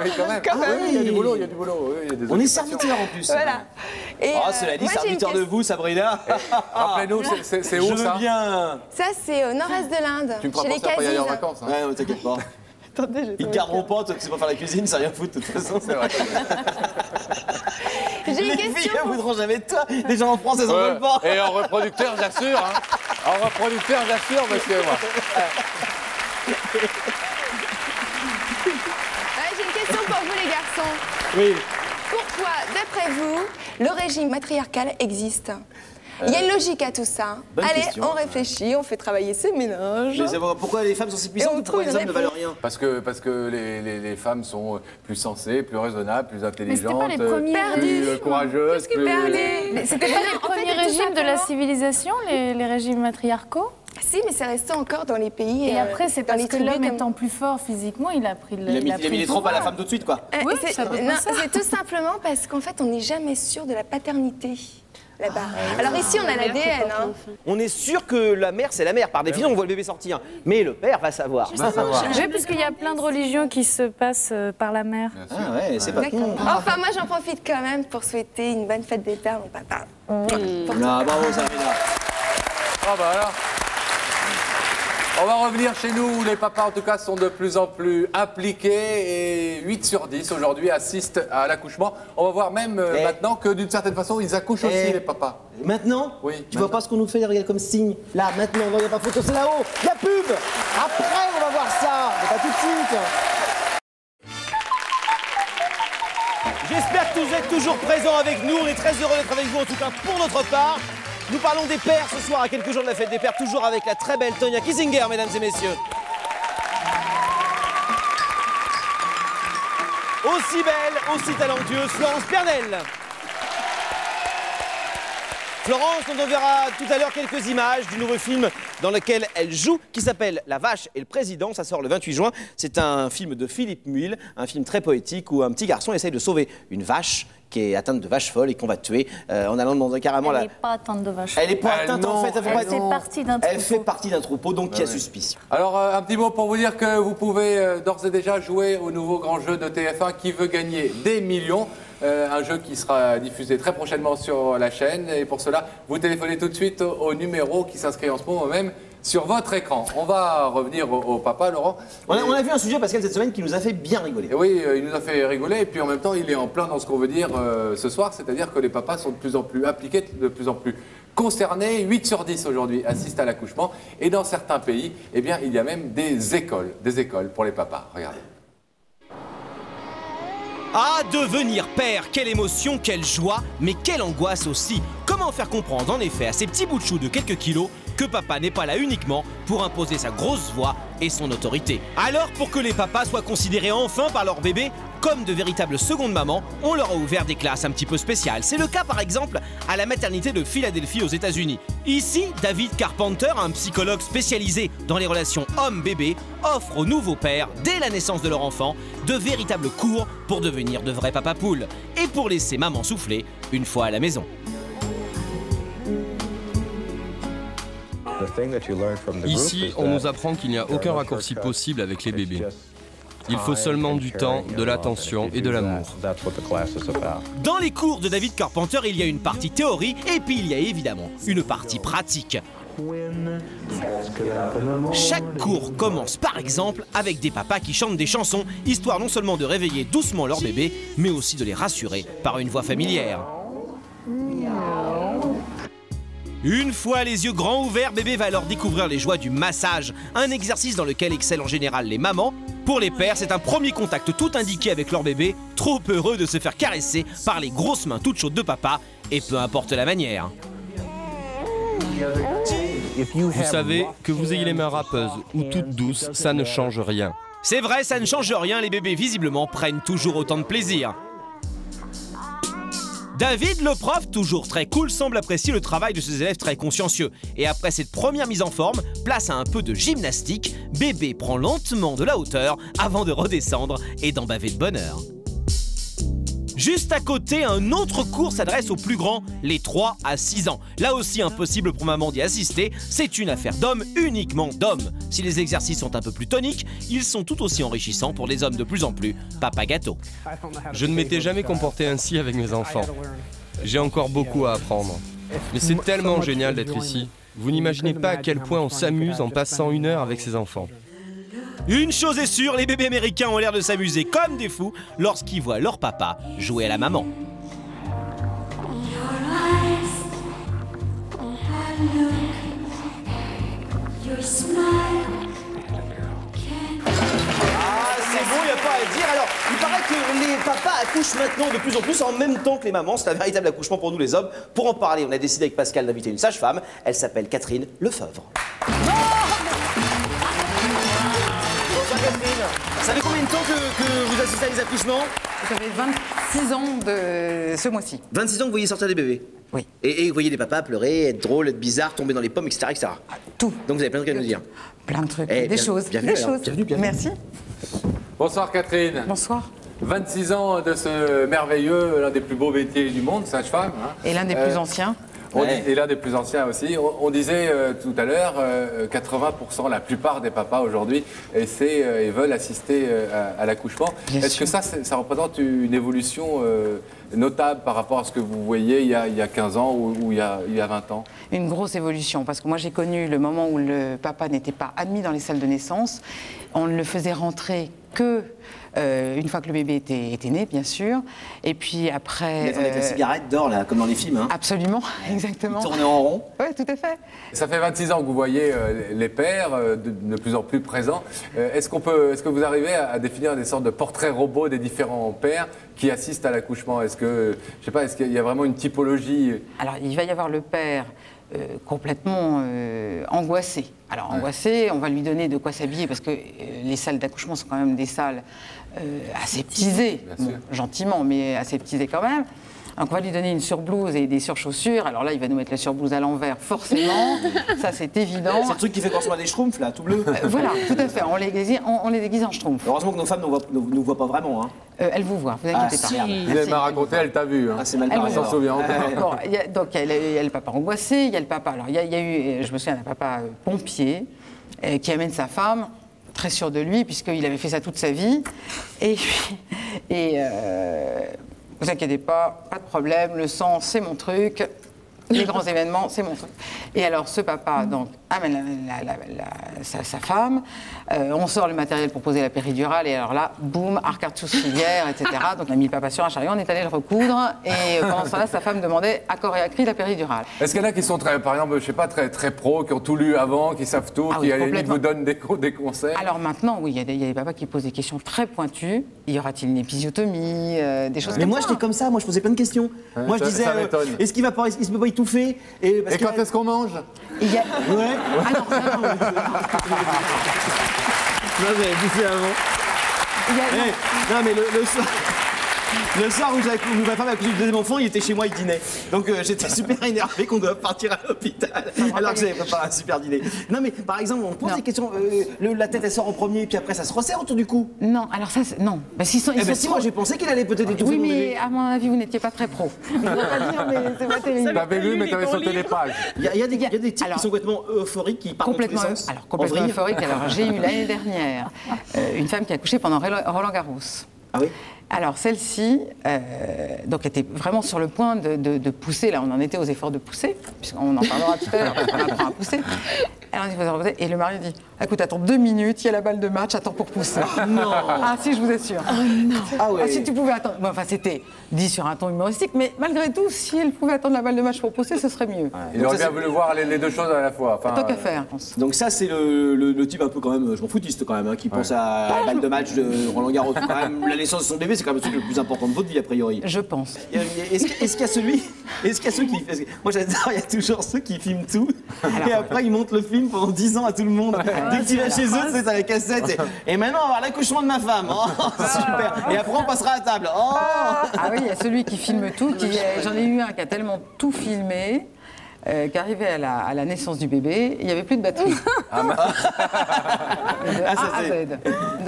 Oui, quand même. Quand même. Oui, il y a du boulot, il y a du boulot. Oui, il y a des On est occupations. serviteurs en plus. Voilà. Et, Oh, cela dit, moi, j'ai une serviteur de vous, Sabrina. Rappelez-nous, c'est où Je veux ça bien. Ça, c'est au nord-est de l'Inde, Tu me feras chez les penser à pas y aller en Kazis. vacances. Hein. Ouais, ouais, t'inquiète pas. Attendez, j'ai Ils trouvé garderont pas, toi tu sais pas faire la cuisine, ça rien foutre de toute façon. C'est vrai. J'ai une Les question filles, elles pour- voudront jamais de toi. Les gens en France, elles en Ouais. veulent pas. Et en reproducteur, j'assure. Hein. En reproducteur, j'assure, monsieur. Moi. J'ai une question pour vous, les garçons. Oui. Pourquoi, d'après vous, le régime matriarcal existe? Il y a une logique à tout ça. Bonne Allez, question. on réfléchit, on fait travailler ce ménage. Pourquoi les femmes sont si puissantes on ou pourquoi trouve les une hommes ne valent rien? Parce que les femmes sont plus sensées, plus raisonnables, plus intelligentes, les premiers plus courageuses. Plus... Mais c'était pas les premiers régimes de la civilisation, les régimes matriarcaux? Si, mais c'est resté encore dans les pays. Et après, c'est dans parce les que tribus l'homme comme- étant plus fort physiquement, il a pris le. Il a mis les trompes à la femme tout de suite, quoi. Oui, c'est c'est à peu près non, ça. c'est tout simplement parce qu'en fait, on n'est jamais sûr de la paternité là-bas. Alors ici, on a l'ADN. Hein. On est sûr que la mère, c'est la mère. Par définition, on voit le bébé sortir. Mais le père va savoir. Oui, puisqu'il y a plein de religions qui se passent par la mer. Ah ouais, c'est pas con. Enfin, moi, j'en profite quand même pour souhaiter une bonne fête des pères à mon papa. Ah, bravo, Sabrina. Ah bah alors. On va revenir chez nous où les papas, en tout cas, sont de plus en plus impliqués et 8 sur 10 aujourd'hui assistent à l'accouchement. On va voir même maintenant que d'une certaine façon, ils accouchent aussi, les papas. Maintenant? Oui. Tu vois pas ce qu'on nous fait, regarde comme signe? Là, maintenant, non, il n'y a pas photo, c'est là-haut. La pub. Après, on va voir ça. Mais pas tout de suite. J'espère que vous êtes toujours présents avec nous. On est très heureux d'être avec vous, en tout cas pour notre part. Nous parlons des pères ce soir, à quelques jours de la fête des pères, toujours avec la très belle Tonya Kissinger, mesdames et messieurs. Aussi belle, aussi talentueuse, Florence Pernel. Florence, dont on verra tout à l'heure quelques images du nouveau film dans lequel elle joue, qui s'appelle La Vache et le Président. Ça sort le 28 juin. C'est un film de Philippe Muil, un film très poétique où un petit garçon essaye de sauver une vache qui est atteinte de vache folle et qu'on va tuer en allant demander carrément Elle n'est pas atteinte de vache. Elle n'est pas atteinte en fait. Elle fait partie d'un troupeau. Elle fait partie d'un troupeau, donc qui a suspicion. Alors, un petit mot pour vous dire que vous pouvez d'ores et déjà jouer au nouveau grand jeu de TF1 qui veut gagner des millions. Un jeu qui sera diffusé très prochainement sur la chaîne. Et pour cela, vous téléphonez tout de suite au numéro qui s'inscrit en ce moment même sur votre écran. On va revenir au papa, Laurent. On a vu un sujet, Pascal, cette semaine qui nous a fait bien rigoler. Et oui, il nous a fait rigoler. Et puis en même temps, il est en plein dans ce qu'on veut dire ce soir. C'est-à-dire que les papas sont de plus en plus impliqués, de plus en plus concernés. 8 sur 10 aujourd'hui assistent à l'accouchement. Et dans certains pays, eh bien, il y a même des écoles pour les papas. Regardez. Ah, devenir père, quelle émotion, quelle joie, mais quelle angoisse aussi. Comment faire comprendre en effet à ces petits bouts de chou de quelques kilos que papa n'est pas là uniquement pour imposer sa grosse voix et son autorité. Alors, pour que les papas soient considérés enfin par leur bébé comme de véritables secondes mamans, on leur a ouvert des classes un petit peu spéciales. C'est le cas par exemple à la maternité de Philadelphie aux États-Unis. Ici, David Carpenter, un psychologue spécialisé dans les relations homme-bébé, offre aux nouveaux pères, dès la naissance de leur enfant, de véritables cours pour devenir de vrais papapoules et pour laisser maman souffler une fois à la maison. Ici, on nous apprend qu'il n'y a aucun raccourci possible avec les bébés. Il faut seulement du temps, de l'attention et de l'amour. Dans les cours de David Carpenter, il y a une partie théorie et puis il y a évidemment une partie pratique. Chaque cours commence par exemple avec des papas qui chantent des chansons, histoire non seulement de réveiller doucement leur bébé, mais aussi de les rassurer par une voix familière. Une fois les yeux grands ouverts, bébé va alors découvrir les joies du massage, un exercice dans lequel excellent en général les mamans. Pour les pères, c'est un premier contact tout indiqué avec leur bébé, trop heureux de se faire caresser par les grosses mains toutes chaudes de papa, et peu importe la manière. Vous savez, que vous ayez les mains râpeuses ou toutes douces, ça ne change rien. C'est vrai, ça ne change rien, les bébés visiblement prennent toujours autant de plaisir. David, le prof, toujours très cool, semble apprécier le travail de ses élèves très consciencieux. Et après cette première mise en forme, place à un peu de gymnastique, bébé prend lentement de la hauteur avant de redescendre et d'en baver de bonheur. Juste à côté, un autre cours s'adresse aux plus grands, les 3 à 6 ans. Là aussi, impossible pour maman d'y assister, c'est une affaire d'hommes, uniquement d'hommes. Si les exercices sont un peu plus toniques, ils sont tout aussi enrichissants pour les hommes de plus en plus papa gâteau. Je ne m'étais jamais comporté ainsi avec mes enfants. J'ai encore beaucoup à apprendre. Mais c'est tellement génial d'être ici. Vous n'imaginez pas à quel point on s'amuse en passant 1 heure avec ses enfants. Une chose est sûre, les bébés américains ont l'air de s'amuser comme des fous lorsqu'ils voient leur papa jouer à la maman. C'est bon, il n'y a pas à dire. Alors, il paraît que les papas accouchent maintenant de plus en plus en même temps que les mamans. C'est un véritable accouchement pour nous les hommes. Pour en parler, on a décidé avec Pascal d'inviter une sage-femme. Elle s'appelle Catherine Lefebvre. Ça fait combien de temps que vous assistez à des accouchements? Ça fait 26 ans de ce mois-ci. 26 ans que vous voyez sortir des bébés? Oui. Et vous voyez des papas pleurer, être drôles, être bizarres, tomber dans les pommes, etc. etc. Tout. Donc vous avez plein de trucs à nous dire. Plein de trucs, des choses. Bienvenue, des choses. Bienvenue. Merci. Bonsoir Catherine. Bonsoir. 26 ans de ce merveilleux, l'un des plus beaux métiers du monde, sage-femme. Hein. Et l'un des plus anciens. Et l'un des plus anciens aussi. On disait tout à l'heure, 80%, la plupart des papas aujourd'hui essaient et veulent assister à l'accouchement. Est-ce que ça représente une évolution notable par rapport à ce que vous voyez il y a 15 ans ou il y a 20 ans? Une grosse évolution, parce que moi j'ai connu le moment où le papa n'était pas admis dans les salles de naissance. On ne le faisait rentrer que une fois que le bébé était né, bien sûr. Et puis après... Avec la cigarette d'or, là, comme dans les films. Hein. Absolument, exactement. Tourner en rond. Oui, tout à fait. Ça fait 26 ans que vous voyez les pères de plus en plus présents. Est-ce que vous arrivez à définir des sortes de portraits robots des différents pères qui assistent à l'accouchement? Est-ce qu'il y a vraiment une typologie? Alors, il va y avoir le père complètement angoissé. Alors, angoissé, on va lui donner de quoi s'habiller parce que les salles d'accouchement sont quand même des salles aseptisées, bon, gentiment, mais aseptisées quand même. Donc on va lui donner une surblouse et des surchaussures. Alors là, il va nous mettre la surblouse à l'envers, forcément. Ça, c'est évident. C'est le truc qui fait qu'on se met des schtroumpfs, là, tout bleu. Voilà, tout à fait. On les déguise en schtroumpfs. Heureusement que nos femmes ne nous voient pas vraiment. Hein. Elles vous voient, vous inquiétez pas. Elle m'a raconté, elle t'a vu. Hein. Ah, c'est mal elle s'en souvient encore. Bon, donc il y a le papa angoissé, il y a le papa... Alors il y a eu, je me souviens d'un papa pompier qui amène sa femme, très sûr de lui, puisqu'il avait fait ça toute sa vie. Et vous inquiétez pas, pas de problème, le sang, c'est mon truc. Les grands événements, c'est mon truc. Et alors, ce papa donc, amène sa femme, on sort le matériel pour poser la péridurale, et alors là, boum, arcade sourcilière, etc. Donc, on a mis le papa sur un chariot, on est allé le recoudre, et pendant ce temps-là, sa femme demandait à corps et à cri la péridurale. Est-ce qu'il y en a qui sont, par exemple, je sais pas, très pros, qui ont tout lu avant, qui savent tout, qui à la limite vous donnent des conseils? Alors maintenant, oui, il y a des papas qui posent des questions très pointues. Y aura-t-il une épisiotomie, des choses comme ça? Mais moi, j'étais comme ça, moi, je posais plein de questions. Moi, je disais, est-ce qu'il va pas, il se peut pas étouffer? Et quand est-ce qu'on mange? Il y a... Ouais. Ah non, ça non. Non, mais bouffé avant. Non, mais le Le soir où ma femme a accouché du deuxième enfant, il était chez moi, il dînait. Donc j'étais super énervé qu'on doit partir à l'hôpital. Alors que j'avais préparé un super dîner. Non mais par exemple, on pose des questions. La tête elle sort en premier, puis après ça se resserre autour du cou. Non, alors ça, non. Bah, si moi j'ai pensé qu'il allait peut-être étouffer Oui, mon mais bébé. à mon avis, vous n'étiez pas très pro. Je ne veux pas dire, mais c'est pas terrible. T'avais lu, mais t'avais sauté les pages. Il y a des types qui sont complètement euphoriques, qui partent dans tous les sens. Alors, complètement euphorique. Alors, j'ai eu l'année dernière une femme qui a accouché pendant Roland Garros. Ah oui. Alors, celle-ci, donc, était vraiment sur le point de pousser. Là, on en était aux efforts de pousser, puisqu'on en parlera tout à l'heure, on apprend à pousser. Et le mari dit, écoute, attends 2 minutes, il y a la balle de match, attends pour pousser. Non. Ah si, je vous assure. Oh non. Ah ouais. Ah, si tu pouvais attendre. Bon, enfin, c'était dit sur un ton humoristique, mais malgré tout, si elle pouvait attendre la balle de match pour pousser, ce serait mieux. Il aurait bien voulu voir les deux choses à la fois. Enfin, tant qu'à faire. Donc ça, c'est le type un peu quand même, je m'en foutiste quand même, hein, qui pense à la balle de match de Roland Garros. Quand même, la naissance de son bébé, c'est quand même le truc le plus important de votre vie, a priori. Je pense. Est-ce qu'il y a ceux qui... Moi, j'adore, il y a toujours ceux qui filment tout, et après, ils montent le film pendant 10 ans à tout le monde. Dès que tu vas chez eux, c'est à la cassette. Et maintenant, on va voir l'accouchement de ma femme. Oh, super. Et après, on passera à table. Oh. Ah oui, il y a celui qui filme tout. J'en ai eu un qui a tellement tout filmé. Qu'arrivé à la naissance du bébé, il n'y avait plus de batterie. De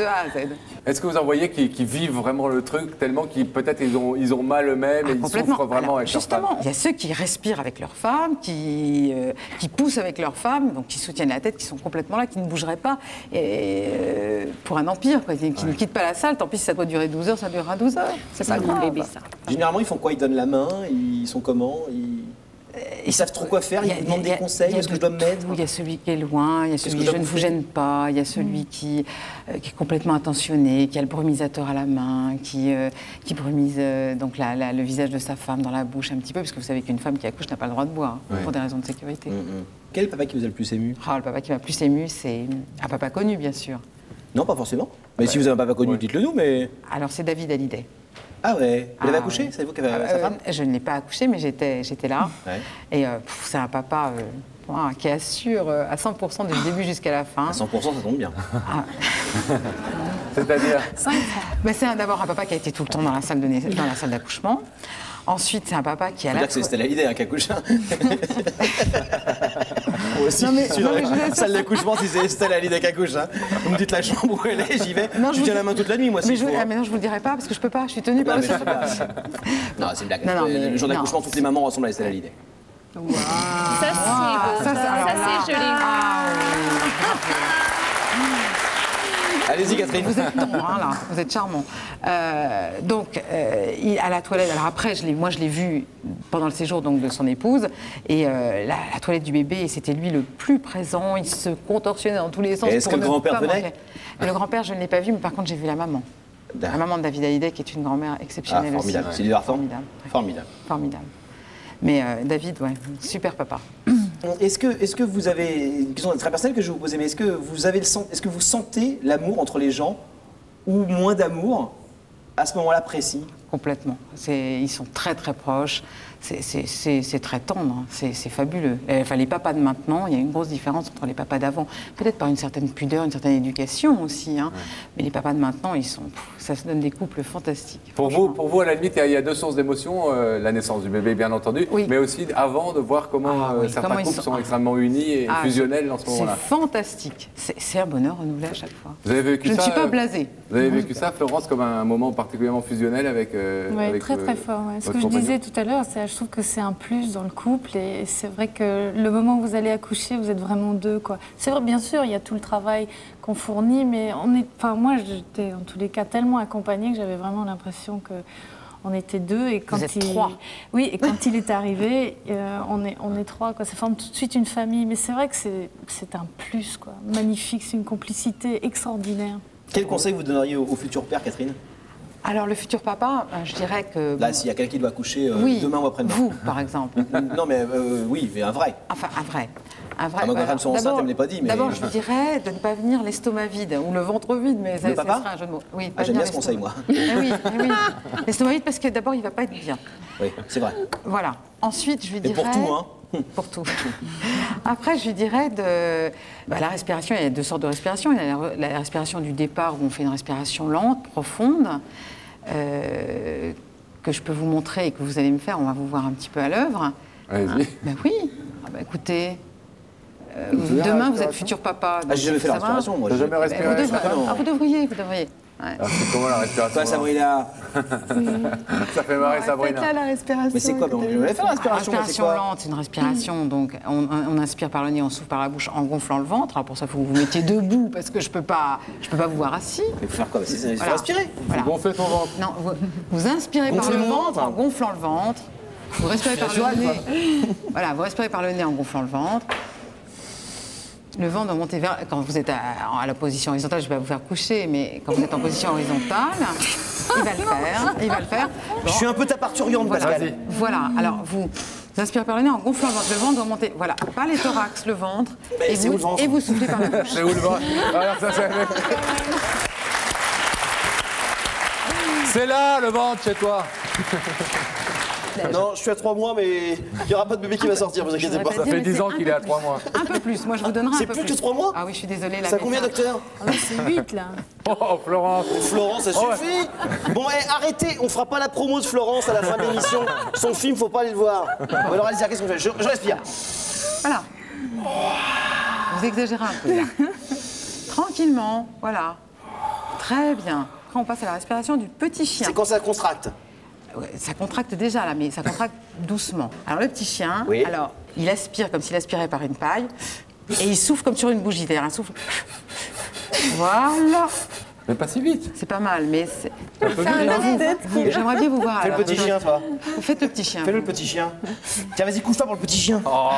A à Z. Est-ce que vous en voyez qui vivent vraiment le truc tellement qu'ils peut-être ils ont mal eux-mêmes et ils souffrent vraiment avec leur femme? Justement, il y a ceux qui respirent avec leur femme, qui poussent avec leur femme, donc qui soutiennent la tête, qui sont complètement là, qui ne bougeraient pas. Et pour un empire, quoi, qui ne quittent pas la salle, tant pis si ça doit durer 12 heures, ça durera 12 heures. C'est pas grave. Bébé, ça. Généralement, ils font quoi? Ils donnent la main? Ils sont comment? Ils savent trop quoi faire, ils vous demandent des conseils, est-ce que je dois me mettre? Il y a celui qui est loin, il y a celui qui je ne vous gêne pas, il y a celui qui est complètement attentionné, qui a le brumisateur à la main, qui brumise donc le visage de sa femme dans la bouche un petit peu, parce que vous savez qu'une femme qui accouche n'a pas le droit de boire, pour des raisons de sécurité. Quel papa qui vous a le plus ému? Le papa qui m'a le plus ému, c'est un papa connu, bien sûr. Non, pas forcément. Mais si vous avez un papa connu, dites-le nous, mais... Alors, c'est David Hallyday. Ah ouais. Vous l'avez accouché? C'est vous qui avez sa femme? Je ne l'ai pas accouché, mais j'étais là. Ouais. Et c'est un papa qui assure à 100% du début jusqu'à la fin. À 100%, ça tombe bien. C'est-à-dire? C'est d'abord un papa qui a été tout le temps dans la salle d'accouchement. Ensuite, c'est un papa qui a la... C'est Estelle Hallyday qui accouche. Moi aussi, je suis sûr. Salle d'accouchement, si c'est Estelle Hallyday qui accouche. Vous me dites la chambre où elle est, j'y vais. Je tiens la main toute la nuit, moi, si je veux. Mais non, je vous le dirai pas, parce que je peux pas, je suis tenue par le secret. Non, c'est une blague. Le jour d'accouchement, toutes les mamans ressemblent à Estelle Hallyday. Wow. Ça, c'est joli. Allez-y, Catherine. Vous êtes là, vous êtes charmant. Donc, à la toilette, alors après, moi je l'ai vu pendant le séjour donc, de son épouse, et la toilette du bébé, c'était lui le plus présent, il se contorsionnait dans tous les sens. Est-ce que le grand-père venait? Le grand-père, je ne l'ai pas vu, mais par contre, j'ai vu la maman. La maman de David Hallyday, qui est une grand-mère exceptionnelle aussi. Formidable. C'est l'hiver formidable. Formidable. Mais David, ouais, super papa. Est-ce que vous avez, une question très personnelle que je vais vous poser, mais est-ce que vous sentez l'amour entre les gens ou moins d'amour à ce moment-là précis? Complètement. Ils sont très très proches. C'est très tendre, hein. C'est fabuleux. Enfin, les papas de maintenant, il y a une grosse différence entre les papas d'avant. Peut-être par une certaine pudeur, une certaine éducation aussi. Hein. Mais les papas de maintenant, ça se donne des couples fantastiques. Pour vous, à la limite, il y a 2 sources d'émotion. La naissance du bébé, bien entendu. Oui. Mais aussi avant de voir comment certains couples sont extrêmement unis et fusionnels en ce moment-là. C'est fantastique. C'est un bonheur renouvelé à chaque fois. Vous avez vécu Je ça, ne suis pas blasée. Vous avez vécu ça, Florence, comme un moment particulièrement fusionnel avec Oui, très très fort. Ouais. Ce que je disais tout à l'heure, je trouve que c'est un plus dans le couple et c'est vrai que le moment où vous allez accoucher, vous êtes vraiment deux, quoi. C'est vrai, bien sûr, il y a tout le travail qu'on fournit, mais moi, j'étais en tous les cas tellement accompagnée que j'avais vraiment l'impression que on était deux. Et quand vous êtes 3. Oui, et quand il est arrivé, on est 3, quoi. Ça forme tout de suite une famille, mais c'est vrai que c'est un plus, quoi. Magnifique, c'est une complicité extraordinaire. Quel conseil vous donneriez au futur père, Catherine? Alors, le futur papa, je dirais que... Là, s'il y a quelqu'un qui doit accoucher demain ou après-demain. Vous, par exemple. Non, mais oui, mais un vrai. Enfin, un vrai. Moi, quand femme sont enceintes, elle ne me l'a pas dit. Mais... D'abord, je vous dirais de ne pas venir l'estomac vide ou le ventre vide, mais ça serait un jeu de mots. Oui, j'aime bien ce conseil, moi. Oui. L'estomac vide, parce que d'abord, il ne va pas être bien. Oui, c'est vrai. Voilà. Ensuite, je lui dirais... Et pour tout, hein. Pour tout. Après, je lui dirais la respiration, il y a 2 sortes de respiration. Il y a la respiration du départ où on fait une respiration lente, profonde. que je peux vous montrer et que vous allez me faire. On va vous voir un petit peu à l'œuvre. Allez-y. Ben oui. Ah ben écoutez, demain vous êtes futur papa. Ah, j'ai jamais fait la respiration, moi. J'ai jamais respiré. Vous devriez. Ouais. Alors, c'est comment la respiration? Toi, Sabrina. Ça fait marrer Sabrina. Faites là la respiration. Mais c'est quoi? On devait faire la respiration. La respiration lente, c'est une respiration. Donc, on inspire par le nez, on souffle par la bouche en gonflant le ventre. Alors pour ça, il faut que vous vous mettiez debout parce que je peux pas vous voir assis. Mais faut faire quoi? Il faut respirer. Voilà. Gonfler ton ventre. Non, vous inspirez par le ventre en gonflant le ventre. Vous respirez par le nez. Voilà, vous respirez par le nez en gonflant le ventre. Le vent doit monter vers... Quand vous êtes à la position horizontale, je vais pas vous faire coucher, mais quand vous êtes en position horizontale, il va le faire. Bon. Je suis un peu ta parturiante, Pascal. Voilà, alors vous inspirez par le nez en gonflant le ventre. Le vent doit monter, voilà, pas les thorax, le ventre. Et vous soufflez par la bouche. C'est où le ventre? Alors ça, c'est là le ventre chez toi. Non, je suis à 3 mois, mais il n'y aura pas de bébé qui va sortir, vous inquiétez pas. Ça fait 10 ans qu'il est à 3 mois. Un peu plus, moi je vous donnerai un peu plus. C'est plus que 3 mois? Ah oui, je suis désolée. Ça combien, docteur? C'est 8 là. Oh, Florence. Florence, ça suffit. Bon, arrêtez, on fera pas la promo de Florence à la fin de l'émission. Son film, faut pas aller le voir. Ou alors, allez-y, qu'est-ce qu'on fait? Je respire. Voilà. Vous exagérez un peu là. Tranquillement, voilà. Très bien. Après, on passe à la respiration du petit chien. C'est quand ça contracte? Ça contracte déjà là, mais ça contracte doucement. Alors le petit chien, alors il aspire comme s'il aspirait par une paille et il souffle comme sur une bougie, c'est-à-dire un souffle. Voilà. Mais pas si vite. C'est pas mal, mais c'est. J'aimerais bien vous voir. Fais le petit chien, toi. Vous faites le petit chien. Fais-le le petit chien. Tiens, vas-y, couche-toi pour le petit chien. Oh.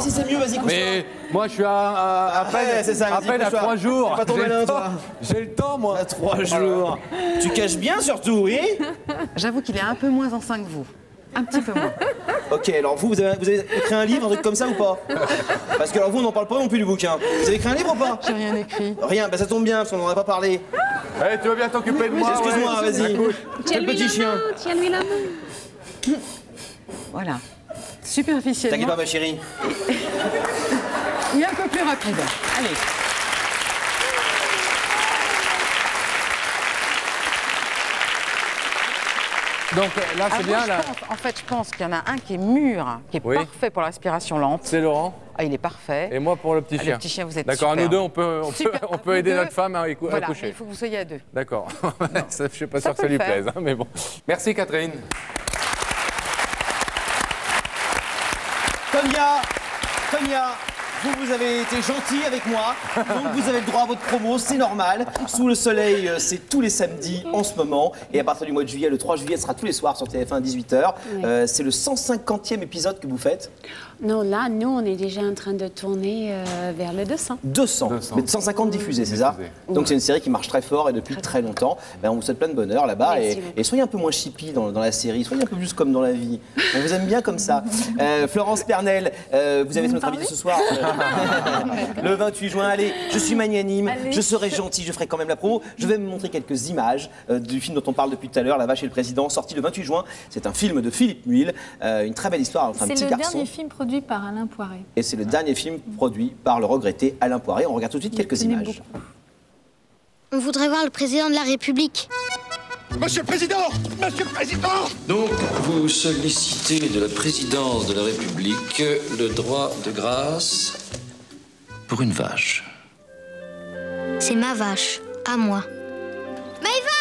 Si, c'est mieux, vas-y, couche-toi. Mais moi, je suis à peine à 3 jours. Pas ton malin, toi. J'ai le temps, moi. À 3 jours. Tu caches bien, surtout, oui? J'avoue qu'il est un peu moins enceint que vous. Un petit peu moins. Ok, alors vous avez écrit un livre, un truc comme ça ou pas? Parce que alors vous, on n'en parle pas non plus du bouquin. Vous avez écrit un livre ou pas? J'ai rien écrit. Rien, bah ça tombe bien, parce qu'on n'en a pas parlé. Allez, tu veux bien t'occuper de moi? Excuse-moi, vas-y. Quel petit chien. Tiens-lui la main. Voilà. Superficiellement. T'inquiète pas, ma chérie. Il est un peu plus rapide. Allez. Donc là, c'est bien. Là. En fait, je pense qu'il y en a un qui est mûr, qui est parfait pour la respiration lente. C'est Laurent. Ah, il est parfait. Et moi pour le petit chien. Le petit chien, vous êtes d'accord, super. nous deux, on peut aider notre femme à voilà, coucher. il faut que vous soyez à 2. D'accord. Je ne suis pas sûr que ça lui plaise, hein, mais bon. Merci, Catherine. Tonia, vous avez été gentil avec moi, donc vous avez le droit à votre promo, c'est normal. Sous le soleil, c'est tous les samedis en ce moment. Et à partir du mois de juillet, le 3 juillet, ce sera tous les soirs sur TF1 à 18h. Oui. C'est le 150e épisode que vous faites. Non, là, nous, on est déjà en train de tourner vers le 200. 200. Mais 150 diffusés, c'est ça? Donc c'est une série qui marche très fort et depuis très longtemps. Ben, on vous souhaite plein de bonheur là-bas. Et soyez un peu moins chippy dans la série, soyez un peu plus comme dans la vie. On vous aime bien comme ça. Florence Pernel, vous avez fait notre invité ce soir. Le 28 juin, allez, je suis magnanime, je serai gentil, je ferai quand même la promo. Je vais me montrer quelques images du film dont on parle depuis tout à l'heure, La Vache et le Président, sorti le 28 juin. C'est un film de Philippe Muil, une très belle histoire entre un petit garçon. C'est le dernier film produit par Alain Poiré. Et c'est le dernier film produit par le regretté Alain Poiré. On regarde tout de suite quelques images. On voudrait voir le président de la République. Monsieur le Président! Monsieur le Président! Donc, vous sollicitez de la présidence de la République le droit de grâce pour une vache. C'est ma vache, à moi. Maïva!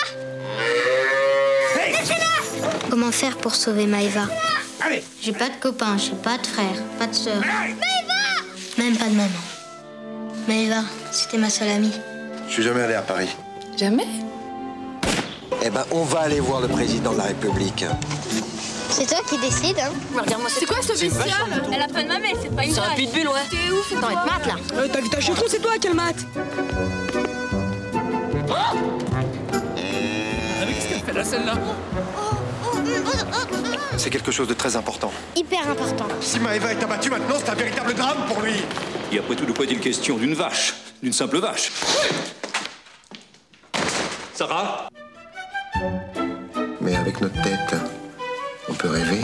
Laissez-la! Comment faire pour sauver Maïva? Allez! J'ai pas de copain, j'ai pas de frère, pas de sœur. Maïva! Même pas de maman. Maïva, c'était ma seule amie. Je suis jamais allé à Paris. Jamais? Eh ben, on va aller voir le président de la République. C'est toi qui décides, hein? Regarde-moi, c'est quoi ce bestial? Elle a pas de mamie, c'est pas une C'est un pitbull, ouais. T'es ouf, T'en es de maths, là? T'as vu ta chiffon, c'est toi, quel mat? Ah, mais qu'est-ce qu'elle fait là, celle-là? C'est quelque chose de très important. Hyper important. Si Maëva est abattue maintenant, c'est un véritable drame pour lui. Et après tout, de quoi est-il question? D'une vache? D'une simple vache? Sarah? Mais avec notre tête, on peut rêver.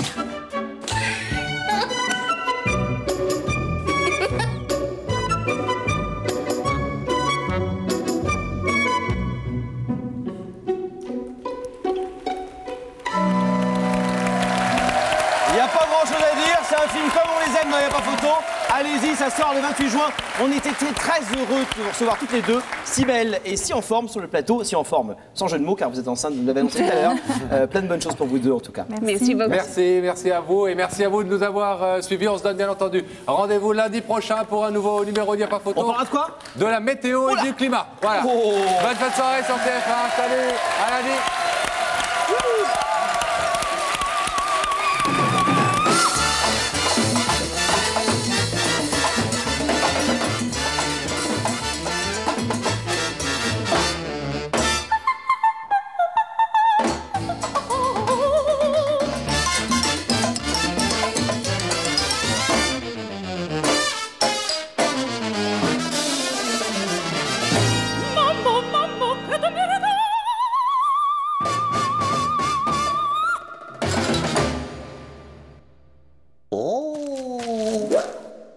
un film comme on les aime dans Il n'y a pas photo. Allez-y, ça sort le 28 juin. On était très heureux de vous recevoir toutes les deux, si belles et si en forme sur le plateau, si en forme, sans jeu de mots car vous êtes enceinte, vous nous l'avez annoncé tout à l'heure. Plein de bonnes choses pour vous deux en tout cas. Merci beaucoup. Merci à vous et merci à vous de nous avoir suivis. On se donne bien entendu rendez-vous lundi prochain pour un nouveau numéro Il n'y a pas photo. On parlera de quoi? De la météo et du climat. Voilà. Bonne fin de soirée sur TF1. Salut, à lundi.